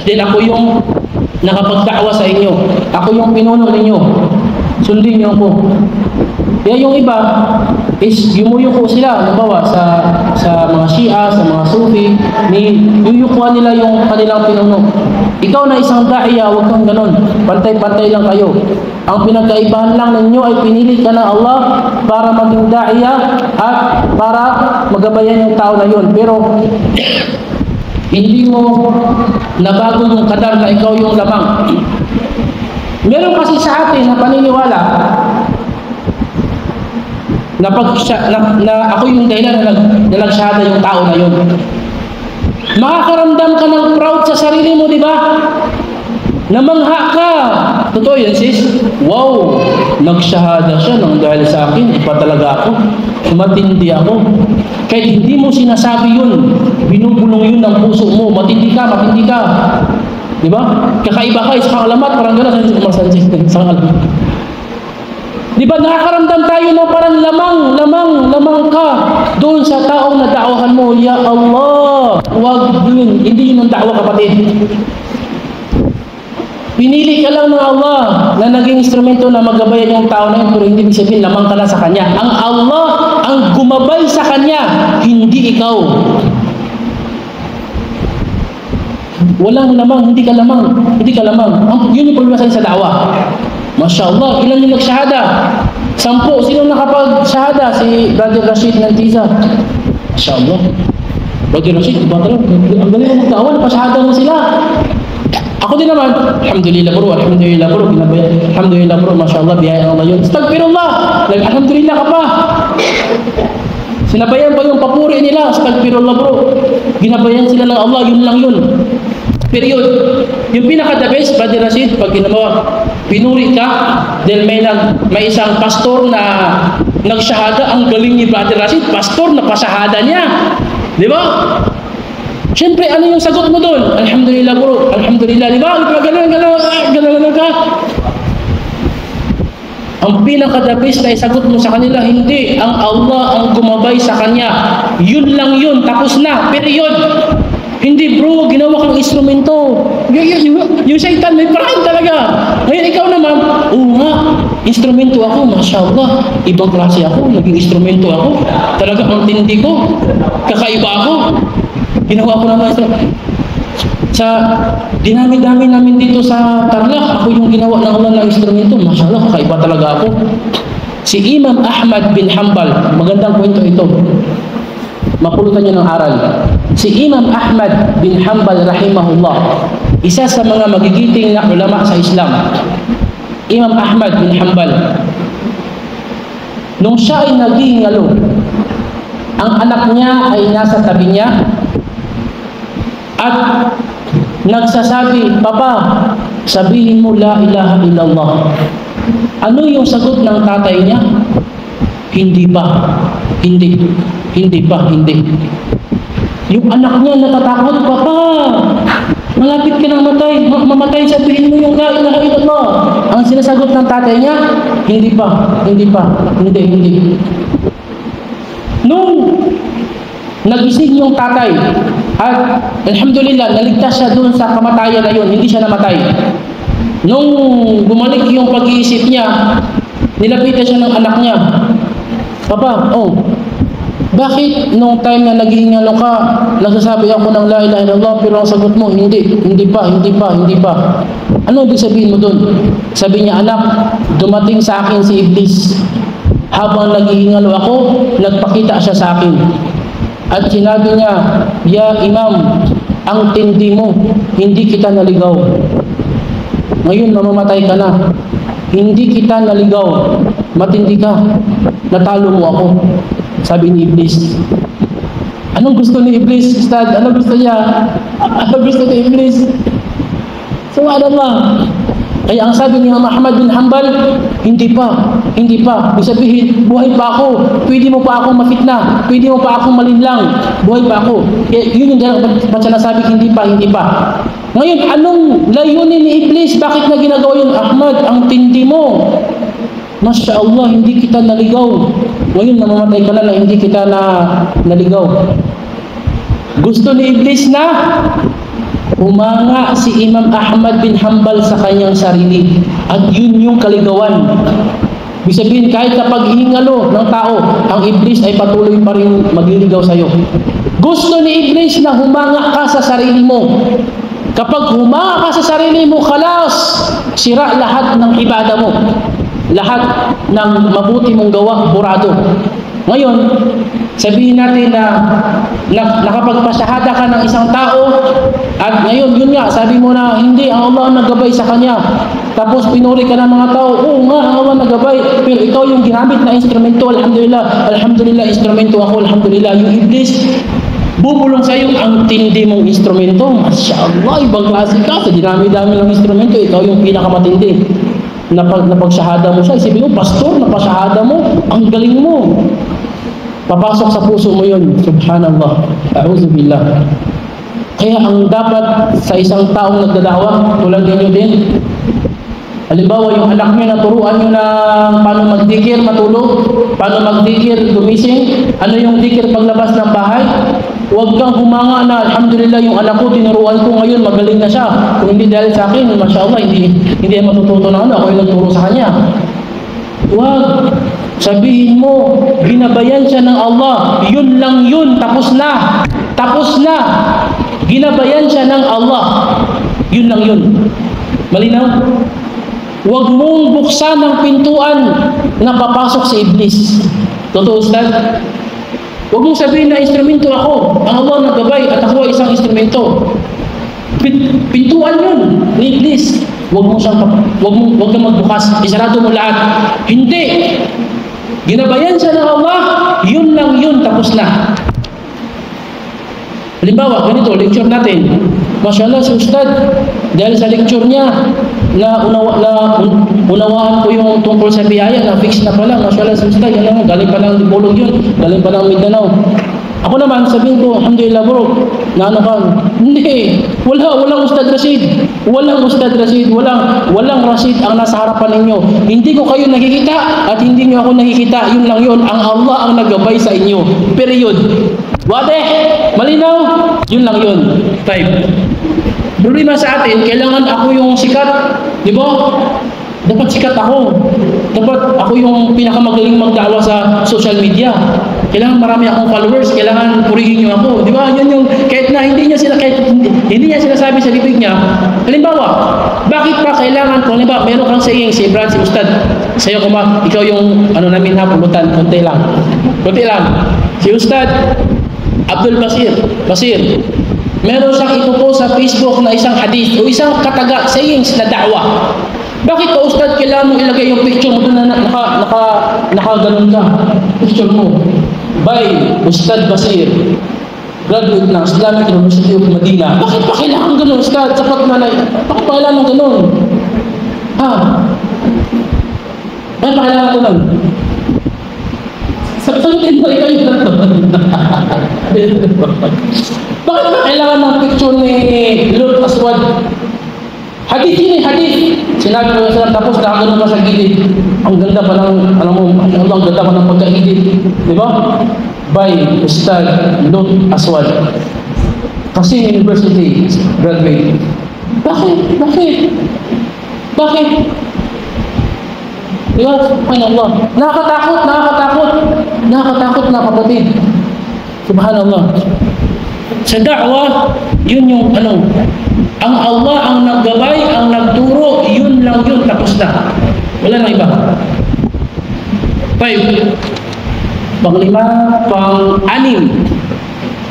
Then ako yung nakapagdakwa sa inyo. Ako yung pinuno ninyo. Sundin nyo ako. Kaya yung iba is yumuyuko sila, halimbawa sa mga Shia, sa mga Sufi, yuyukuhan nila yung kanilang pinuno. Ikaw na isang da'iya, huwag kang ganon. Pantay-pantay lang kayo. Ang pinagkaibahan lang ninyo ay pinili ka ng Allah para maging da'iya at para magabayan yung tao na yun. Pero hindi mo nabago yung kadar na ikaw yung lamang. Meron kasi sa atin na paniniwala na ako yung dahilan na nagshahada yung tao na yun. Makakaramdam ka ng proud sa sarili mo, di ba? Namangha ka. Totoo yan, sis. Wow, nagshahada siya nang dahil sa akin. Iba talaga ako. Matindi ako. Kahit hindi mo sinasabi yun, binubulong yun ng puso mo. Matindi ka, matindi ka. Di ba? Kakaiba ka, isang alamat, parang gano'n. Isang alamat. Di ba nakakaramdam tayo no parang lamang ka doon sa taong nadaawahan mo. Ya Allah, wag yun. Hindi yun ang da'wa, kapatid. Pinili ka lang ng Allah na naging instrumento na magabayan yung tao na yun, pero hindi sabihin lamang ka na sa Kanya. Ang Allah ang gumabay sa Kanya, hindi ikaw. Walang lamang, hindi ka lamang. Yun yung problema sa da'wa. Masya Allah, ilan yung nagshahada? 10. Sino nakapag-shahada? Si Brother Rashid Nantiza. Masya Allah. Brother Rashid, ang galing mo magdawa, napashahada mo sila. Ako din naman, alhamdulillah bro, alhamdulillah bro, Masya Allah, biyaya ng Allah yun. Astagfirullah, alhamdulillah ka pa. Sinabayan pa yung papuri nila, astagfirullah bro. Ginabayan sila ng Allah, yun lang yun. Period. Yung pinaka-the best, Brother Rashid, pag ginawa, pinuri ka, dahil may isang pastor na nagshahada, ang galing ni Brother Rashid, pastor na pasahada niya. Di ba? Siyempre, ano yung sagot mo doon? Alhamdulillah bro, alhamdulillah. Di ba? Gano'n ka. Ang pinaka-the best na isagot mo sa kanila, hindi. Ang Allah ang gumabay sa kanya. Yun lang yun, tapos na. Period. Hindi bro, ginawa kang instrumento. Yung shaitan may pride talaga. Ngayon ikaw naman, oo nga, instrumento ako, Masya Allah. Ibang klase ako, naging instrumento ako. Talaga ang tindi ko. Kakaiba ako. Ginawa ko naman sa dinami-dami namin dito sa Tarlac, ako yung ginawa ng Allah ng instrumento. Masya Allah, kakaiba talaga ako. Si Imam Ahmad bin Hanbal, magandang kwento ito. Mapulutan niyo ng aral. Si Imam Ahmad bin Hanbal rahimahullah, isa sa mga magigiting na ulama sa Islam. Imam Ahmad bin Hanbal, nung siya ay naghihingalo, ang anak niya ay nasa tabi niya at nagsasabi, Papa, sabihin mo la ilaha illallah. Ano yung sagot ng tatay niya? Hindi pa. Hindi. Yung anak niya natatakot, Papa, malapit ka nang mamatay, sabihin mo yung la ilaha illallah. Ang sinasagot ng tatay niya, hindi pa. Nung nagising yung tatay, at alhamdulillah, naligtas siya doon sa kamatayan na yun, hindi siya namatay. Nung bumalik yung pag-iisip niya, nilapitan siya ng anak niya. Papa, bakit nung time na naghihingalo ka, nagsasabi ako ng la ilaha illallah, pero ang sagot mo, hindi pa. Ano ibig sabihin mo doon? Sabi niya, anak, dumating sa akin si Iblis. Habang naghihingalo ako, nagpakita siya sa akin. At sinabi niya, ya Imam, ang tindi mo, hindi kita naligaw. Ngayon, mamamatay ka na. Hindi kita naligaw. Matindi ka. Natalo mo ako. Sabi ni Iblis. Anong gusto ni Iblis, Ustad? Ano gusto niya? Ano gusto ni Iblis? Subhanallah. Kaya ang sabi ni Imam Ahmad bin Hanbal, hindi pa. Ibig sabihin, buhay pa ako. Pwede mo pa akong mafitna. Pwede mo pa akong malinlang. Buhay pa ako. Yun yung ba't siya nasabi, hindi pa. Ngayon, anong layunin ni Iblis? Bakit na ginagawa yun? Ahmad, ang tindi mo. Masya Allah, hindi kita naligaw. Ngayon, namamatay ka na hindi kita naligaw. Gusto ni Iblis na humanga si Imam Ahmad bin Hanbal sa kanyang sarili. At yun yung kaligawan. Ibig sabihin, kahit kapag ihingalo ng tao, ang Iblis ay patuloy pa rin magliligaw sa iyo. Gusto ni Iblis na humanga ka sa sarili mo. Kapag humanga ka sa sarili mo, khalas, sira lahat ng ibada mo. Lahat ng mabuti mong gawa, burado. Ngayon, sabihin natin na nakapagpasyahada ka ng isang tao at ngayon, yun nga, sabi mo na hindi, ang Allah ang naggabay sa kanya. Tapos pinuri ka ng mga tao, oo nga, ang Allah naggabay, pero ikaw yung ginamit na instrumento, alhamdulillah, instrumento ako, alhamdulillah. Yung Iblis, bubulong sa iyo ang tindi mong instrumento. Masya Allah, ibang klase ka, sa dinami-dami ng instrumento, ikaw yung pinakamatindi. Napagsyahada mo siya, isipin mo, pastor, napasyahada mo, ang galing mo. Papasok sa puso mo yun, subhanallah, a'udzubillah. Kaya ang dapat sa isang taong nagdadawa, tulad ninyo din, halimbawa yung anak nyo, naturuan nyo na paano magdikir, matulog, paano magdikir, gumising, ano yung dikir paglabas ng bahay. Huwag kang humanga na, alhamdulillah, yung anak ko, tinuruan ko ngayon, magaling na siya. Kung hindi dahil sa akin, masya Allah, hindi matututo na ako yung nagturo sa kanya. Huwag. Sabihin mo, ginabayan siya ng Allah. Yun lang yun, tapos na. Ginabayan siya ng Allah. Yun lang yun. Malinaw? Huwag mong buksan ng pintuan na papasok si Iblis. Totoo, Ustad? Huwag mong sabihin na instrumento ako. Ang Allah naggabay at ako ay isang instrumento. Pintuan yun ni Iblis. Huwag kang magbukas. Isarado mo lahat. Hindi. Ginabayan siya ng Allah. Yun lang yun. Tapos na. Halimbawa, ganito, lecture natin. Masya Allah, si Ustad, dahil sa lecture niya, unawaan ko yung tungkol sa biyaya, na fix na pala. Masya Allah, si Ustad, galing pa ng Dipolog yun, galing pa ng Mindanao. Ako naman, sabihin ko, alhamdulillah bro, na ano ka? Hindi, walang Ustad Rashid. Walang Rashid ang nasa harapan ninyo. Hindi ko kayo nakikita at hindi nyo ako nakikita. Yun lang yun, ang Allah ang naggabay sa inyo. Period. Wadeh, malinaw? Yun lang yun. 5. Problema sa atin, kailangan ako yung sikat. Di ba? Dapat sikat ako. Dapat ako yung pinakamagaling magdawa sa social media. Kailangan marami akong followers. Kailangan purihin niyo ako. Di ba? Yan yung, kahit hindi niya sinasabi sa bibig niya. Halimbawa, bakit pa kailangan, kung halimbawa, meron kang saying, si Brad, si Ustad, sa'yo ikaw yung, namin ha, pulutan, konti lang. Si Ustad, Abdul Basir, meron siyang ipopost sa Facebook na isang hadith o isang kataga, sayings na da'wa. Bakit pa, Ustad, kailangan mo ilagay yung picture mo doon na nakaganon ka? Picture mo. By Ustad Basir, graduate ng Islamic University of Medina. Bakit pa kailangan ganun, Ustad? Sapat na bakit pa kailangan ganun? Bakit pa kailangan ganun? Sabihin mo kayo na to. Bakit ba kailangan ng picture ni Lord Aswad Sinabi ko sa tapos nakagano ka sa gilid. Ang ganda pa ng, alam mo, ang ganda pa ng pagkaigid. Di ba? By Ustad Lut Aswad. Kasi university graduate. Bakit? Di ba? Subhanallah. Nakakatakot na kapatid. Subhanallah. Sa da'wah, yun yung ang Allah ang naggabay, ang nagturo, yun lang yun, tapos na. Wala nang iba. 5. Panglima, pang-anim.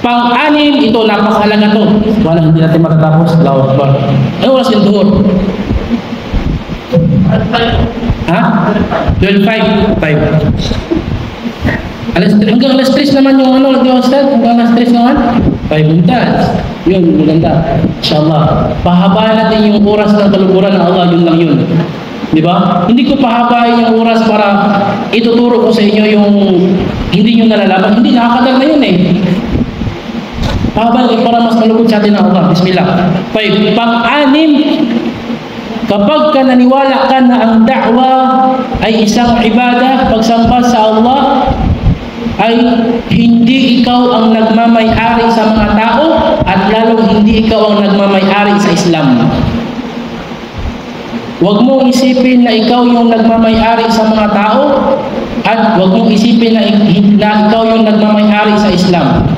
Pang-anim, ito, napakahalaga to. Wala, hindi natin matatapos. Allahu Akbar. Ano oras yung duhur? Ha? 12:05. 5. Hanggang alas 3 naman yung Ustad? Hanggang alas 3 naman? 5 minutes. Yun, maganda. Inshallah. Pahabain natin yung oras ng kaluguran ng Allah, yun lang yun. Di ba? Hindi ko pahabain yung oras para ituturo ko sa inyo yung hindi nyo nalalaman. Hindi, nakakadal na yun eh. Pahabain ko para mas malugod sa atin ng Allah. Bismillah. 5. Pang-anim, kapag ka naniwala ka na ang da'wa ay isang ibadah, pagsamba sa Allah, ay hindi ikaw ang nagmamay-ari sa mga tao at lalong hindi ikaw ang nagmamay-ari sa Islam. Huwag mong isipin na ikaw yung nagmamay-ari sa mga tao at huwag mong isipin na ikaw yung nagmamay-ari sa Islam.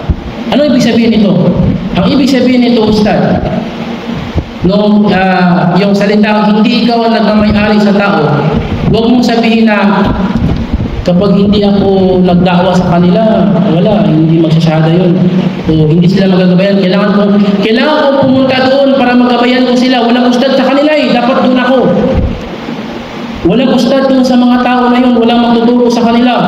Ano ibig sabihin nito? Ang ibig sabihin nito, Ustad, yung salitang hindi ikaw ang nagmamay-ari sa tao, huwag mong sabihin na kapag hindi ako nagda'wa sa kanila, wala, hindi magsasada yun. O hindi sila magagabayan. Kailangan ko pumunta doon para magabayan ko sila. Walang ustad sa kanila eh. Dapat doon ako. Walang ustad doon sa mga tao na yun. Walang magtuturo sa kanila.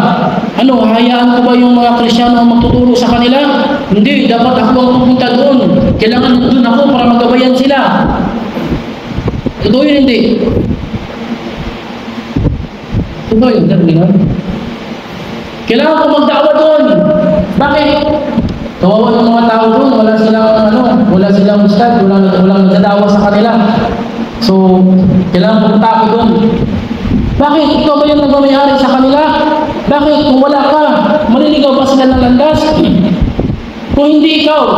Ano, hayaan ko ba yung mga Kristyano ang magtuturo sa kanila? Hindi, dapat ako ang pupunta doon. Kailangan doon ako para magabayan sila. Ito yun, hindi. Ito yun, gano'n. Kailangan ko magda'wa doon. Bakit? Kawawa yung mga tao doon, wala silang ustad, walang nagda'wa sa kanila. So, kailangan pumunta ako doon. Bakit? Ikaw ba yung nagmamayari sa kanila? Bakit? Kung wala ka, maliligaw ba sila ng landas? Kung hindi ikaw,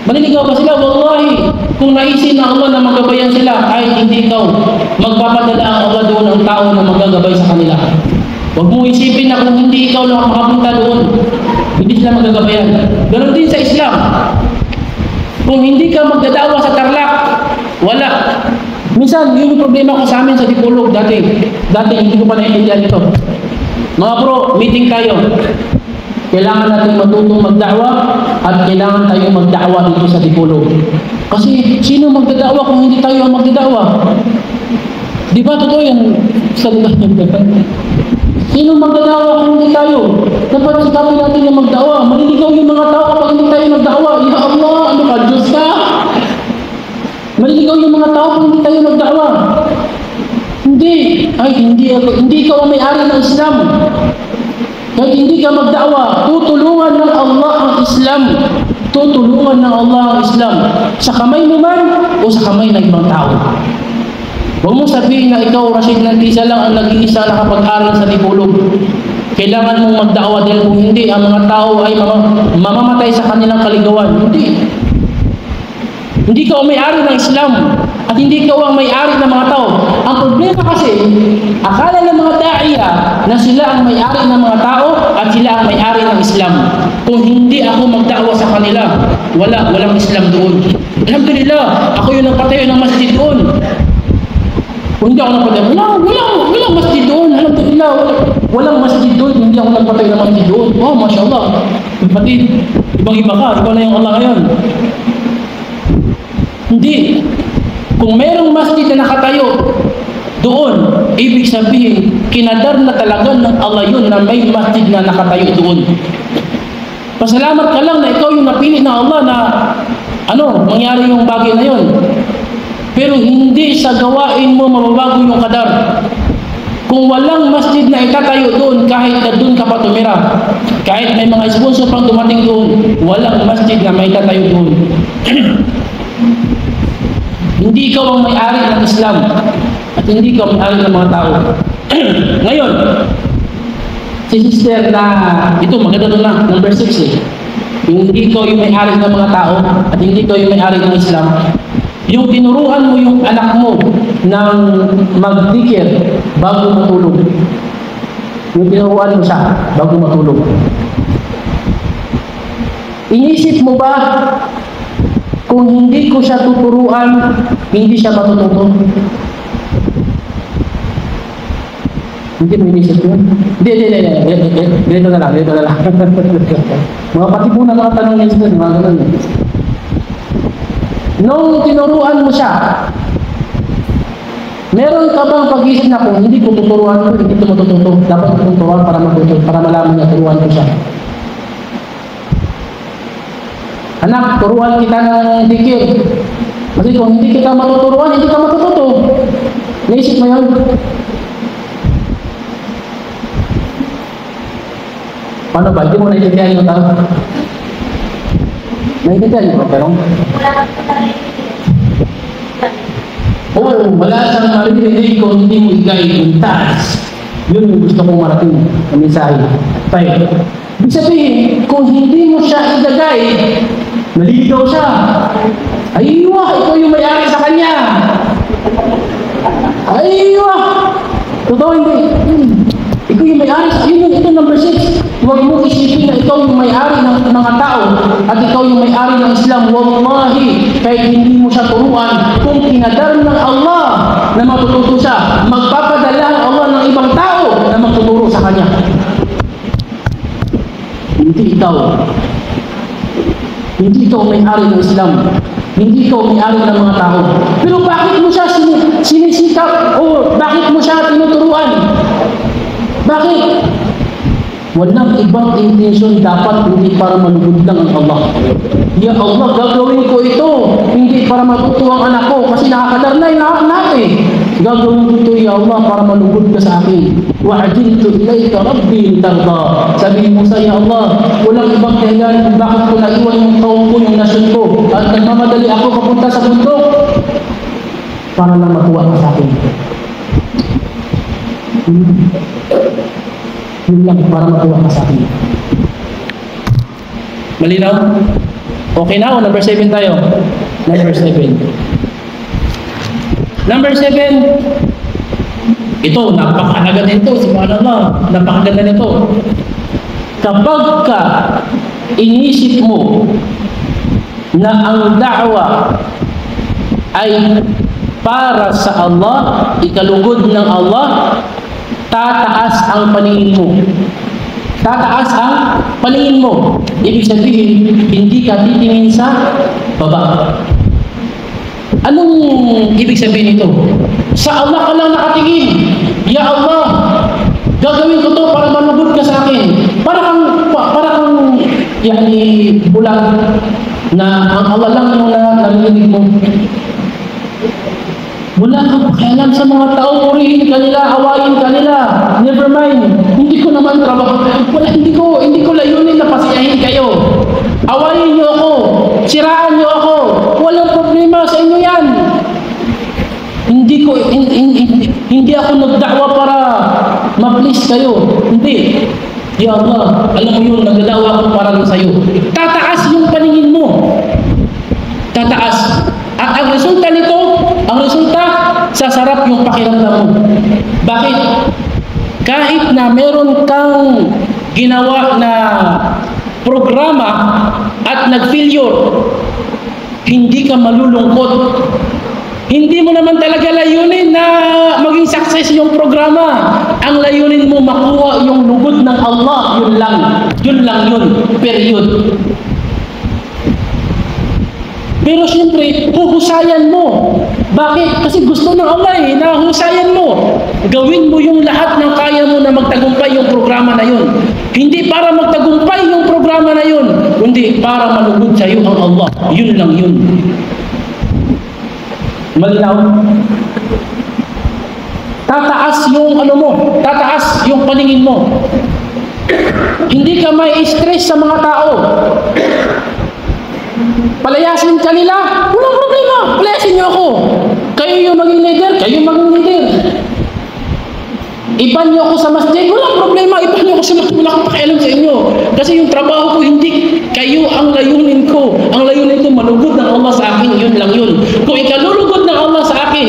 maliligaw ba sila? Wallahi, kung naisin na Allah na magabayan sila, ay hindi ikaw, magpapadala ang Allah doon ang tao na magagabay sa kanila. Huwag mo isipin na kung hindi ikaw lang makapunta doon, hindi sila magagabayan. Ganon din sa Islam. Kung hindi ka magdadawa sa Tarlac, wala. Minsan, yun yung problema ko sa amin sa Dipolog dati hindi ko pa naiintindihan ito. Mga bro, meeting tayo. Kailangan natin matutong magda'wa at kailangan tayong magda'wa dito sa Dipolog. Kasi sino magdada'wa kung hindi tayo ang magdada'wa? Di ba totoo yan? Sino magdada'wa kung hindi tayo? Dapat sikapin natin yung magda'wa. Maliligaw yung mga tao kapag hindi tayo nagda'wa. Ya Allah, ano ka? Diyos ka? Maliligaw yung mga tao kung hindi tayo nagda'wa. Hindi ikaw ang may-ari ng Islam. Kahit hindi ka magda'wa, tutulungan ng Allah ang Islam. Tutulungan ng Allah ang Islam. Sa kamay mo man o sa kamay ng ibang tao. Huwag mong sabihin na ikaw, Rashid Nantisa lang ang nag-iisa nakapag-aral sa Dipolog. Kailangan mong magda'wa dahil kung hindi, ang mga tao ay mamamatay sa kanilang kaligawan. Hindi ka ang may-ari ng Islam at hindi ka ang may-ari ng mga tao. Ang problema kasi, akala ng mga da'iya na sila ang may-ari ng mga tao at sila ang may-ari ng Islam. Kung hindi ako magda'wa sa kanila, walang Islam doon. Alhamdulillah, ako yung nagpatayo ng masjid doon. Kung hindi ako nagpatayo, walang masjid doon. Alhamdulillah, walang masjid doon. Hindi ako nagpatayo ng masjid doon. Oh, mashallah. Kapatid, ibang-iba ka. Ikaw na yung Allah ngayon. Hindi. Kung mayroong masjid na nakatayo doon, ibig sabihin, kinadar na talaga ng Allah yun na may masjid na nakatayo doon. Pasalamat ka lang na ikaw yung napili ng Allah na mangyari yung bagay na yun. Pero hindi sa gawain mo mababago yung kadar. Kung walang masjid na itatayo doon, kahit na doon ka pa tumira, kahit may mga sponsor pang dumating doon, walang masjid na may itatayo doon. Hindi ikaw ang may-ari ng Islam. at hindi ka may-ari ng mga tao. Ngayon, si sister na, ito maganda doon na, number 6 eh. Yung hindi ikaw yung may-ari ng mga tao at hindi ikaw yung may-ari ng Islam, yung tinuruan mo yung anak mo ng mag-dhikr bago matulog. Yung tinuruan mo siya bago matulog. Inisip mo ba kung hindi ko siya tuturuan, hindi siya matututo? Hindi mo inisip yun? Hindi. Dito na lang. Mga patipunan mga tanong niya sila, mga ganun. Nung tinuruan mo siya, meron ka bang pag-isip na kung hindi ko tuturuan ko, hindi ko matututo? Dapat ko tuturuan para matuto, para malaman niya turuan ko siya. Anak, turuan kita ng dhikr. Kasi kung hindi kita matuturuan, hindi ka matututo. Naisip mo yun? Paano ba? Hindi mo naiintindihan yung tao? Naiintindihan mo, pero? Oo, wala siyang marinig kung hindi mo i-guide. Yun yung gusto kong marating na mensahe. Five. Ibig sabihin, kung hindi mo siya i-guide, naliligaw siya. Aywa, ikaw yung may-ari sa kanya. Aywa! Totoo hindi. Ikaw yung may-ari sa kanya. Ito number 6. Huwag mo isipin na ikaw yung may-ari ng mga tao at ikaw yung may-ari ng Islam. Wallahi, kahit hindi mo siya turuan, kung pinadala ng Allah na matututo siya, magpapadala ang Allah ng ibang tao na magtuturo sa kanya. Hindi ikaw. Hindi ikaw may-ari ng Islam. Hindi ikaw may-ari ng mga tao. Pero bakit mo siya sinisikap o bakit mo siya tinuturuan? Bakit? Walang ibang intensyon, dapat hindi para malugod lang ang Allah. Ya Allah, gagawin ko ito, hindi para matutuwa ang anak ko, kasi nakakadarnay na anak eh. Gagawin ko ito, ya Allah, para malugod ka sa akin. Wa'ajiltu ilayka rabbi tarda. Sabi mo sa ya Allah, walang ibang dahilan kung bakit ko naiwan yung kaum ko, yung nasyon ko, at nagmamadali ako papunta sa bundok para lang matuwa ka sa akin. Yun lang, para matuwa ka sa akin. Malinaw? Okay na o number 7 tayo? Number 7. Number 7. Ito, napakahalaga nito. Subhanallah, napakaganda nito. Kapag ka inisip mo na ang da'wa ay para sa Allah, ikalugod ng Allah, tataas ang paningin mo. Tataas ang paningin mo. Ibig sabihin, hindi ka titingin sa baba. Anong ibig sabihin nito? Sa Allah ka lang nakatingin. Ya Allah, gagawin ko to para malugod ka sa akin. Para kang bulag na ang Allah lang yung narinig mo. Wala kang pakialam sa mga tao, purihin kanila, awayin kanila. Never mind. Hindi ko naman trabaho. Hindi ko layunin na pasiyahin kayo. Awayin niyo ako. Siraan niyo ako. Walang problema sa inyo yan. Hindi ako nagdakwa para ma-please kayo. Hindi. Ya Allah, alam mo yun, nagdadawa ako para sa iyo. Tataas yung paningin mo. Tataas. At ang resulta nito, sasarap yung pakiramdam mo. Bakit? Kahit na meron kang ginawa na programa at nag-failure, hindi ka malulungkot. Hindi mo naman talaga layunin na maging success yung programa. Ang layunin mo makuha yung lugod ng Allah. Yun lang. Yun lang yun. Period. Pero siyempre, huhusayan mo. Bakit? Kasi gusto ng Allah eh, na husayan mo. Gawin mo yung lahat ng kaya mo na magtagumpay yung programa na yun. Hindi para magtagumpay yung programa na yun, kundi para malugod sa iyo ang Allah. Yun lang yun. Malinaw? Tataas yung tataas yung paningin mo. Hindi ka may stress sa mga tao. Palayasin ka nila, walang problema. Palayasin niyo ako. Kayo yung maging leader, kayo yung maging leader. Iban niyo ako sa masjid, walang problema. Iban niyo ako sa masjid, wala akong pakialam sa inyo. Kasi yung trabaho ko, hindi kayo ang layunin ko. Ang layunin ko, malugod ng Allah sa akin, yun lang yun. Kung ikalulugod ng Allah sa akin,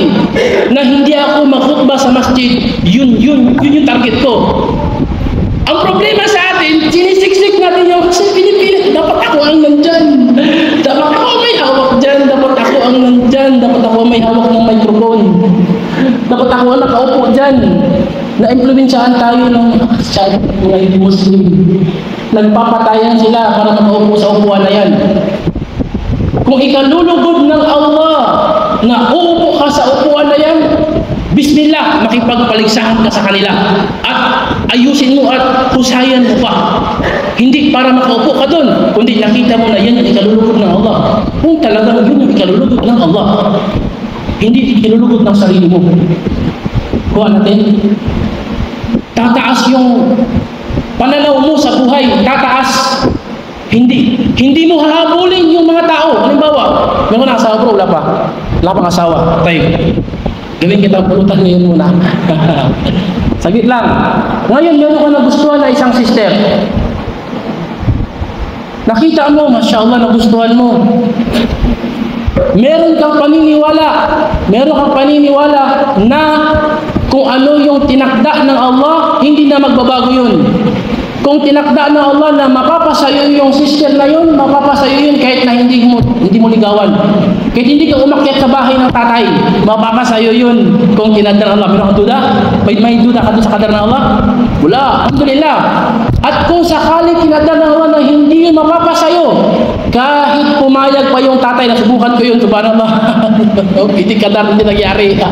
na hindi ako makhutbah sa masjid, yun yung target ko. Ang problema sa atin, sinisiksik natin yung kasi pinipilit. Dapat ako ang nandyan. Dapat ako may hawak dyan. Dapat ako ang nandyan. Dapat ako may hawak ng microphone. Dapat ako ang nakaupo dyan. Na-implementsyahan tayo ng mga hindi Muslim. Nagpapatayan sila para makaupo sa upuan na yan. Kung ikalulugod ng Allah na uupo ka sa upuan na yan, Bismillah, makipagpaligsahan ka sa kanila at ayusin mo at husayan mo pa. Hindi para makaupo ka doon, kundi nakita mo na yan ang ikalulugod ng Allah. Kung talagang yun ang ikalulugod ng Allah, hindi ikalulugod ng sarili mo. Kuha natin, tataas yung pananaw mo sa buhay, tataas. Hindi mo hahabulin yung mga tao. Halimbawa, meron na asawa bro, wala pang asawa. Tayo. Gawin kita pulutan ngayon muna. Saglit lang. Ngayon, meron ka nagustuhan na isang sister. Nakita mo, Masya Allah, nagustuhan mo. Meron kang paniniwala na kung ano yung tinakda ng Allah, hindi na magbabago yun. Kung tinakda ng Allah na mapapasayo yung sister na yun, mapapasayo yun kahit na hindi mo ligawan. Kahit hindi ka umakyat sa bahay ng tatay, mapapasayo yun kung tinakda ng Allah. Pero ang duda, may duda ka doon sa kadar ng Allah? Wala, alhamdulillah. At kung sakali tinakda ng Allah na hindi yun mapapasayo, kahit pumayag pa yung tatay, nasubukan ko yun, subhanallah. Hindi kadar, hindi nagyari.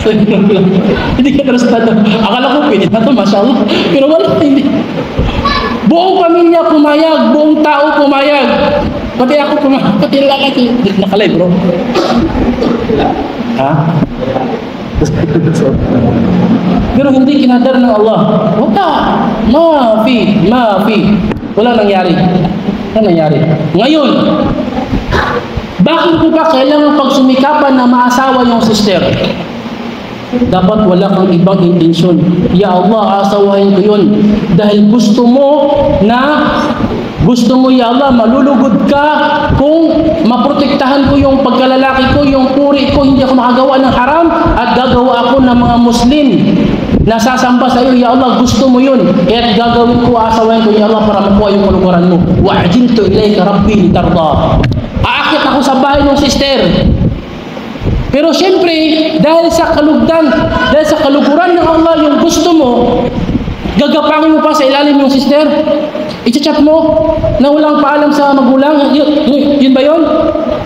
Hindi ka trustado. Akala ko pwede na ito, Masya Allah. Pero wala, hindi. Buong pamilya pumayag, buong tao pumayag. Pati ako pumayag, pati lang ako. Nakalay bro. Ha? Pero hindi kinadar ng Allah. Wala. Maafi. Wala nangyari. Ngayon, bakit ko ba kailangan pagsumikapan na maasawa yung sister? Dapat wala kang ibang intensyon. Ya Allah, asawahin ko yun. Dahil gusto mo, ya Allah, malulugod ka kung maprotektahan ko yung pagkalalaki ko, yung puri ko, hindi ako makagawa ng haram at gagawa ako ng mga Muslim. Nasasamba sa iyo, ya Allah, gusto mo yun. Kaya't gagawin ko, asawahin ko, ya Allah, para makuha yung kaluguran mo. Wa'ajiltu ilayka rabbi litarda. Aakit ako sa bahay ng sister. Pero siyempre, dahil sa kaluguran ng Allah yung gusto mo, gagapangin mo pa sa ilalim yung sister, i-chat mo na walang paalam sa magulang. Yun ba yun?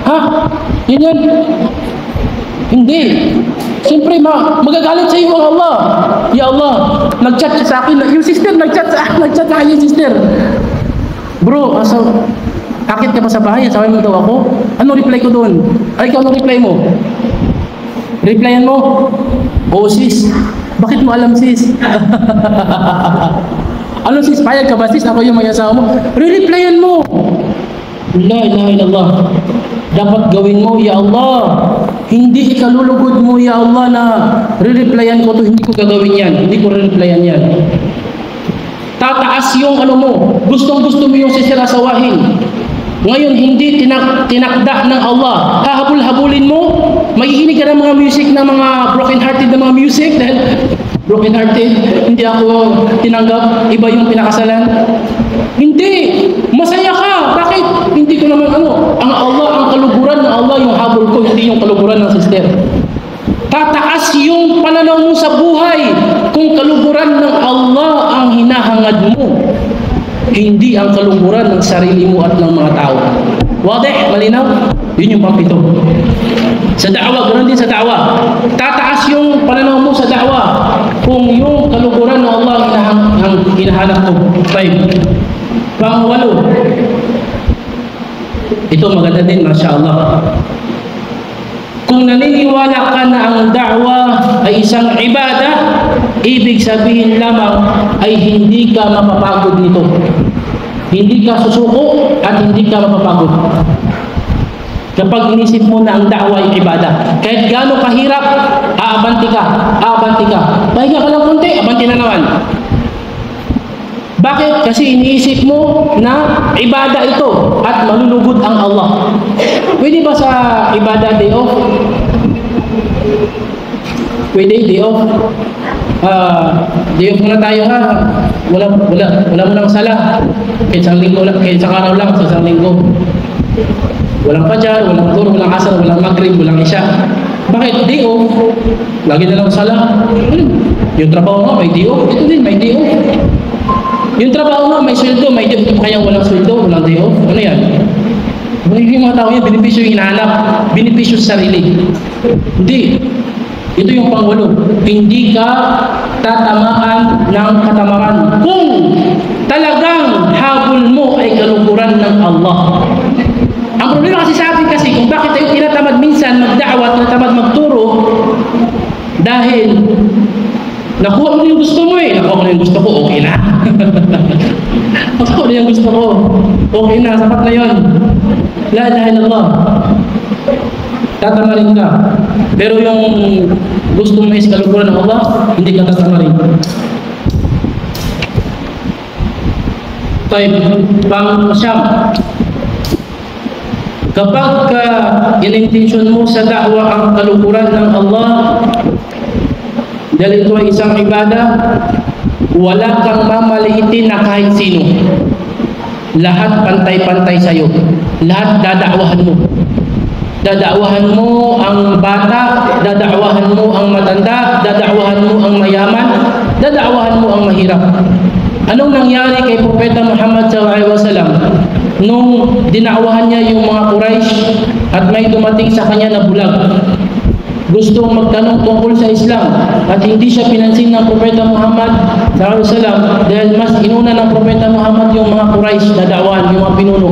Ha? Yun? Hindi. Siyempre, magagalit sa iyo ang Allah. Ya Allah, nag-chat siya sa akin. Yung sister, nag-chat sa akin yung sister. Bro, akit ka pa sa bahay, sabi mo daw ako. Ano reply ko doon? Ay, ikaw, ano reply mo? Replyan mo? Oo, sis. Bakit mo alam, sis? Ano, sis? Payag ka ba, sis? Ako yung mag-asawa mo. Re-replyan mo. La ilaha illallah. Dapat gawin mo, ya Allah. Hindi ikalulugod mo, ya Allah, na re-replyan ko to. Hindi ko gagawin yan. Hindi ko re-replyan yan. Tataas yung ano mo. Gustong-gusto mo yung sister asawahin. Ngayon, hindi tinakda ng Allah. Hahabul-habulin mo. Makikinig ka ng mga music na mga broken-hearted na mga music dahil broken-hearted, hindi ako tinanggap, iba yung pinakasalan. Hindi! Masaya ka! Bakit? Hindi ko naman ang Allah, ang kaluguran ng Allah yung habol ko, hindi yung kaluguran ng sister. Tataas yung pananaw mo sa buhay kung kaluguran ng Allah ang hinahangad mo. Hindi ang kaluguran ng sarili mo at ng mga tao. Wadih, malinaw? Yun yung pangpito. Sa da'wa, ganoon din sa da'wa. Tataas yung pananaw mo sa da'wa kung yung kaluguran ng Allah ang hinahanap mo. 5. Pang-8. Ito maganda din, Masya Allah. Kung naniniwala ka na ang da'wa ay isang ibadah, ibig sabihin lamang ay hindi ka mapapagod nito. Hindi ka susuko at hindi ka mapapagod. Kapag inisip mo na ang da'wa ay ibadah, kahit gaano kahirap, aabanti ka, aabanti ka. Pahinga ka lang konti, abanti na naman. Bakit? Kasi iniisip mo na ibadah ito at malulugod ang Allah. Pwede ba sa ibadah day off? Pwede, day off. Day off muna tayo ha. Wala mo nang sala. Kahit isang linggo lang, kahit isang araw lang, sa isang linggo. Walang fajar, walang dhuhr, walang asar, walang maghrib, walang isya. Bakit? Day off. Lagi na lang sala. Yung trabaho mo, may day off. Ito din, may day off. Yung trabaho nga, may sweldo, may day off. Kaya walang sweldo, walang day off. Ano yan? Yung mga tao yan, benepisyo yung hinahanap. Benepisyo sa sarili. Hindi. Ito yung pangwalo. Hindi ka tatamaan ng katamaran kung talagang habol mo ay kalukuran ng Allah. Ang problema kasi sa atin kasi kung bakit tayo tinatamad minsan magda'wa, tinatamad magturo, dahil nakuha mo yung gusto mo eh. Nakuha mo yung gusto ko, okay na. Nakuha mo yung gusto ko, okay na, sapat na yun. La ilaha illallah. Tatamarin ka. Pero yung gusto mo is kalukuran ng Allah, hindi ka tatamarin. Tayo, pang-Siyam. Kapag in-intention mo sa da'wa ang kalukuran ng Allah, dahil ito ay isang ibadah, wala kang mamaliitin na kahit sino. Lahat pantay-pantay sa'yo. Lahat dadakwahan mo. Dadakwahan mo ang bata, dadakwahan mo ang matanda, dadakwahan mo ang mayaman, dadakwahan mo ang mahirap. Anong nangyari kay Propeta Muhammad SAW nung dinakwahan niya yung mga Quraysh at may dumating sa kanya na bulag? Gustong magtanong tungkol sa Islam at hindi siya pinansin ng Propeta Muhammad SAW dahil mas inuna ng Propeta Muhammad yung mga Quraysh na dakwahan, yung mga pinuno.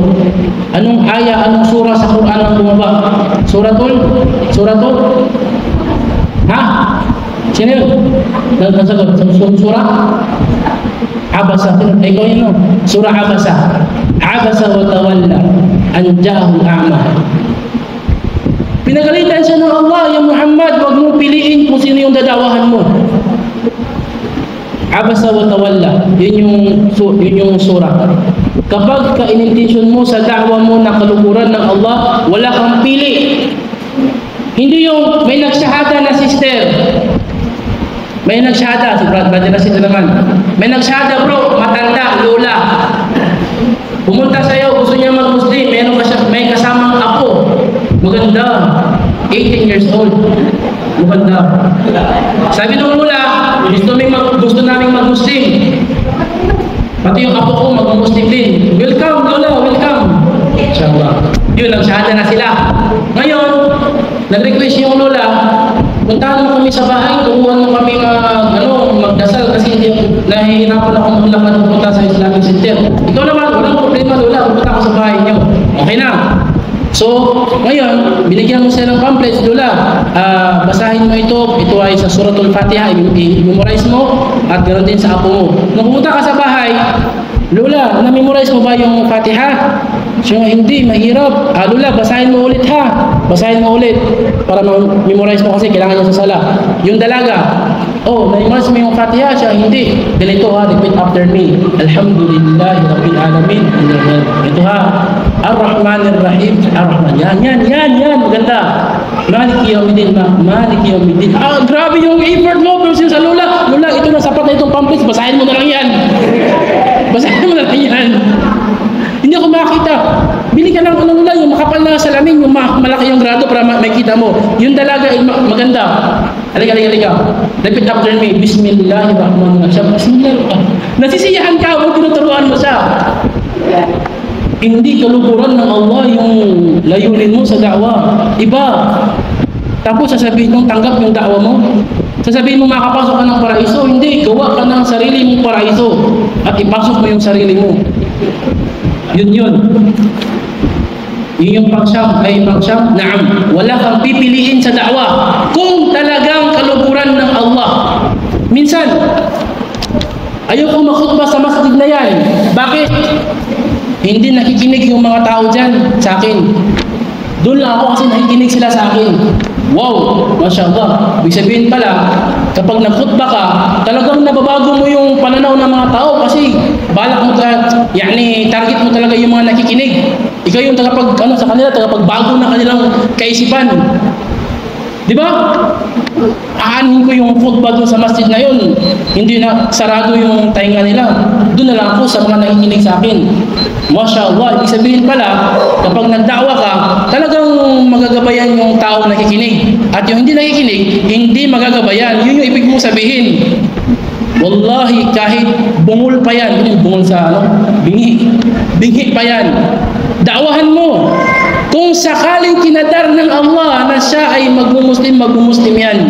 Anong aya, anong surah sa Quran ang bumaba? Suratul? Ha? Sino yun? Nagsagot? Surah? Abasa. Ikaw yun, no? Surah Abasa. Abasa wa tawalla an ja'ahu al-a'ma. Pinagalitan siya ng Allah, ya Muhammad, wag mo piliin kung sino yung dadawahan mo. Abasa wa tawalla. Yun yung surah. Kapag ka-intention mo sa da'wa mo na kalukuran ng Allah, wala kang pili. Hindi yung may nagsyahada na sister. May nagsyahada, si brother na sila naman. May nagsyahada bro, matanda, lola. Pumunta sa'yo, gusto niya mag-Muslim, may kasamang apo. Maganda, 18 years old. Maganda. Sabi ng lola, gusto namin mag-Muslim. Pati yung apo ko mag-Muslim din. Welcome lola, welcome. Inshallah. Yun, nagsyahada na sila. Ngayon, nag-request yung lola, puntahan mo kami sa bahay, turuan mo kami magdasal kasi nahihirapan ako maglakad pupunta sa Islamic Center. Ikaw naman, walang problema lola, pupunta ako sa bahay niyo. Okay na. So, ngayon, binigyan mo sila ng pamphlets, lola, basahin mo ito ay sa Suratul Fatiha, i-memorize mo, at ganoon din sa apo mo. Nung pumunta ka sa bahay, lola, na-memorize mo ba yung Fatiha? So, hindi, mahirap. Lola, basahin mo ulit ha. Basahin mo ulit. Para ma-memorize mo kasi kailangan niya sa sala. Yung dalaga, na-memorize mo yung Fatiha siya, hindi. Ganito ha, repeat after me. Alhamdulillahi Rabbil Alamin. Ito ha. Ar-Rahman Ar-Rahim. Ar-Rahman. Yan. Maganda. Maliki Yawmiddin. Maliki Yawmiddin. Grabe yung effort mo. Pero sa lola, ito na sapat na itong pamphlets. Basahin mo na lang yan. Basahin mo na lang yan. Hindi ako makakita. Bili ka ng lola, yung makapal na salamin, yung malaki yung grado para makita mo. Yung dalaga, maganda. Halika. Repeat after me. Bismillahirrahmanirrahim. Bismillahirrahmanirrahim. Nasisiyahan ka, huwag tinuturuan mo siya. Hindi kalukuran ng Allah yung layunin mo sa da'wa. Iba. Tapos sasabihin mong tanggap yung da'wa mo. Sasabihin mo makapasok ka ng paraiso. Hindi, gawa ka ng sarili mong paraiso. At ipasok mo yung sarili mo. Yun. Yung pang-Siyam, naam, wala kang pipiliin sa da'wa kung talagang kalukuran ng Allah. Minsan, ayoko makhutbah sa masjid na yan. Bakit? Hindi nakikinig yung mga tao dyan sa akin. Doon lang ako kasi nakikinig sila sa akin. Wow, Masya Allah. Ibig sabihin pala, kapag nagkhutba ka, talagang nababago mo yung pananaw ng mga tao kasi balak mo target mo talaga yung mga nakikinig. Ikaw yung sa kanila, tagapagbago na kanilang kaisipan. Di ba? Aanin ko yung khutbah doon sa masjid na yun. Hindi na sarado yung tainga nila. Doon na lang ako sa mga nakikinig sa akin. Masya Allah. Ibig sabihin pala, kapag nagdawa ka, talagang magagabayan yung tao nakikinig. At yung hindi nakikinig, hindi magagabayan. Yun yung ibig mong sabihin. Wallahi, kahit bungol pa yan, yung bungol sa bingi pa yan. Dakwahan mo. Kung sakaling kinadar ng Allah na siya ay magmumuslim yan.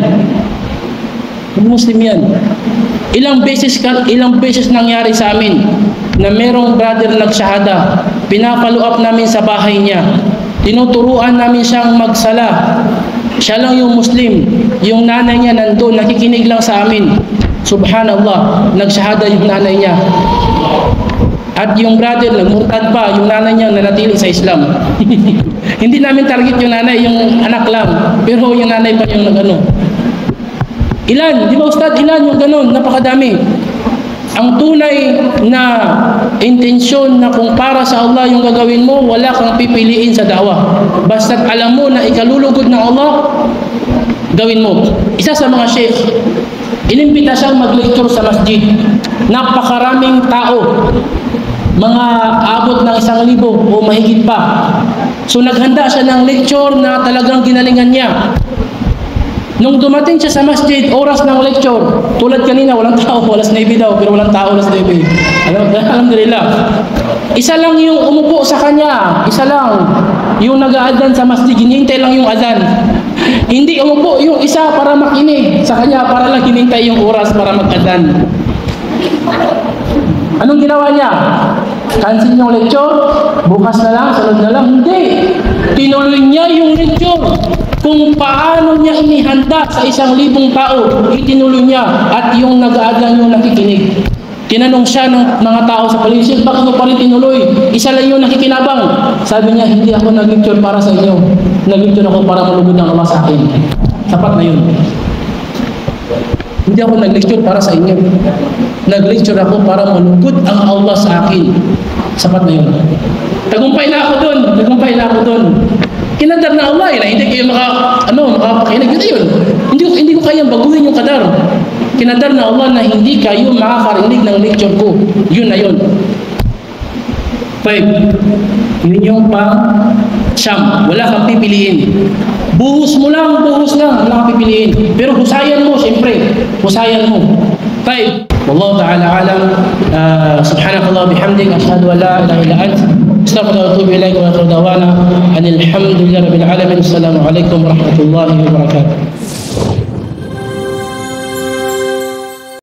Magmuslim yan. Ilang beses nangyari sa amin na merong brother nagsyahada. Pinapalo up namin sa bahay niya. Tinuturuan namin siyang magsala. Siya lang yung Muslim. Yung nanay niya nandun, nakikinig lang sa amin. Subhanallah, nagsyahada yung nanay niya. At yung brother, nagmurtad pa, yung nanay niya nanatili sa Islam. Hindi namin target yung nanay, yung anak lang. Pero yung nanay pa yung nag-ano. Ilan? Di ba Ustad? Ilan yung ganun? Napakadami. Ang tunay na intensyon na kung para sa Allah yung gagawin mo, wala kang pipiliin sa da'wah. Basta't alam mo na ikalulugod ng Allah, gawin mo. Isa sa mga sheikh, inimbita siyang mag-lecture sa masjid. Napakaraming tao. Mga abot ng 1,000 o mahigit pa. So naghanda siya ng lecture na talagang ginalingan niya. Nung dumating siya sa masjid, oras ng lecture, tulad kanina, walang tao, alas 9 daw, pero walang tao, alas 9. Alhamdulillah. Isa lang yung umupo sa kanya, isa lang. Yung nag-aadhan sa masjid, hinihintay lang yung adhan. Hindi umupo yung isa para makinig sa kanya, para lang hinihintay yung oras para mag-adhan. Anong ginawa niya? Cancel yung lecture? Bukas na lang, sunod na lang? Hindi. Tinuloy niya yung lecture. Kung paano niya inihanda sa 1,000 tao, itinuloy niya at yung nag-aadhan yung nakikinig. Tinanong siya ng mga tao sa paligid, bakit mo pa rin tinuloy? Isa lang yung nakikinabang. Sabi niya, hindi ako nag-lecture para sa inyo. Nag-lecture ako para malugod ng Allah sa akin. Sapat na yun. Hindi ako nag-lecture para sa inyo. Nag-lecture ako para malugod ang Allah sa akin. Sapat na yun. Tagumpay na ako doon. Kinadar na Allah na hindi kayo makapakinig. Yun. Hindi ko kayang baguhin yung kadar. Kinadar na Allah na hindi kayo makakarinig ng lecture ko. Yun na yun. 5. Yun yung pang-siyam. Wala kang pipiliin. Buhos lang. Wala kang pipiliin. Pero husayan mo, siyempre. Husayan mo. 5. Wallahu ta'ala alam. Subhanakallah bihamdik. Ashhadu an la ilaha illa ant. Astaghfiruka wa atubu ilaik wa akhiru da'wana anil hamdulillahi rabbil alamin. Assalamu alaikum warahmatullahi wabarakatuh.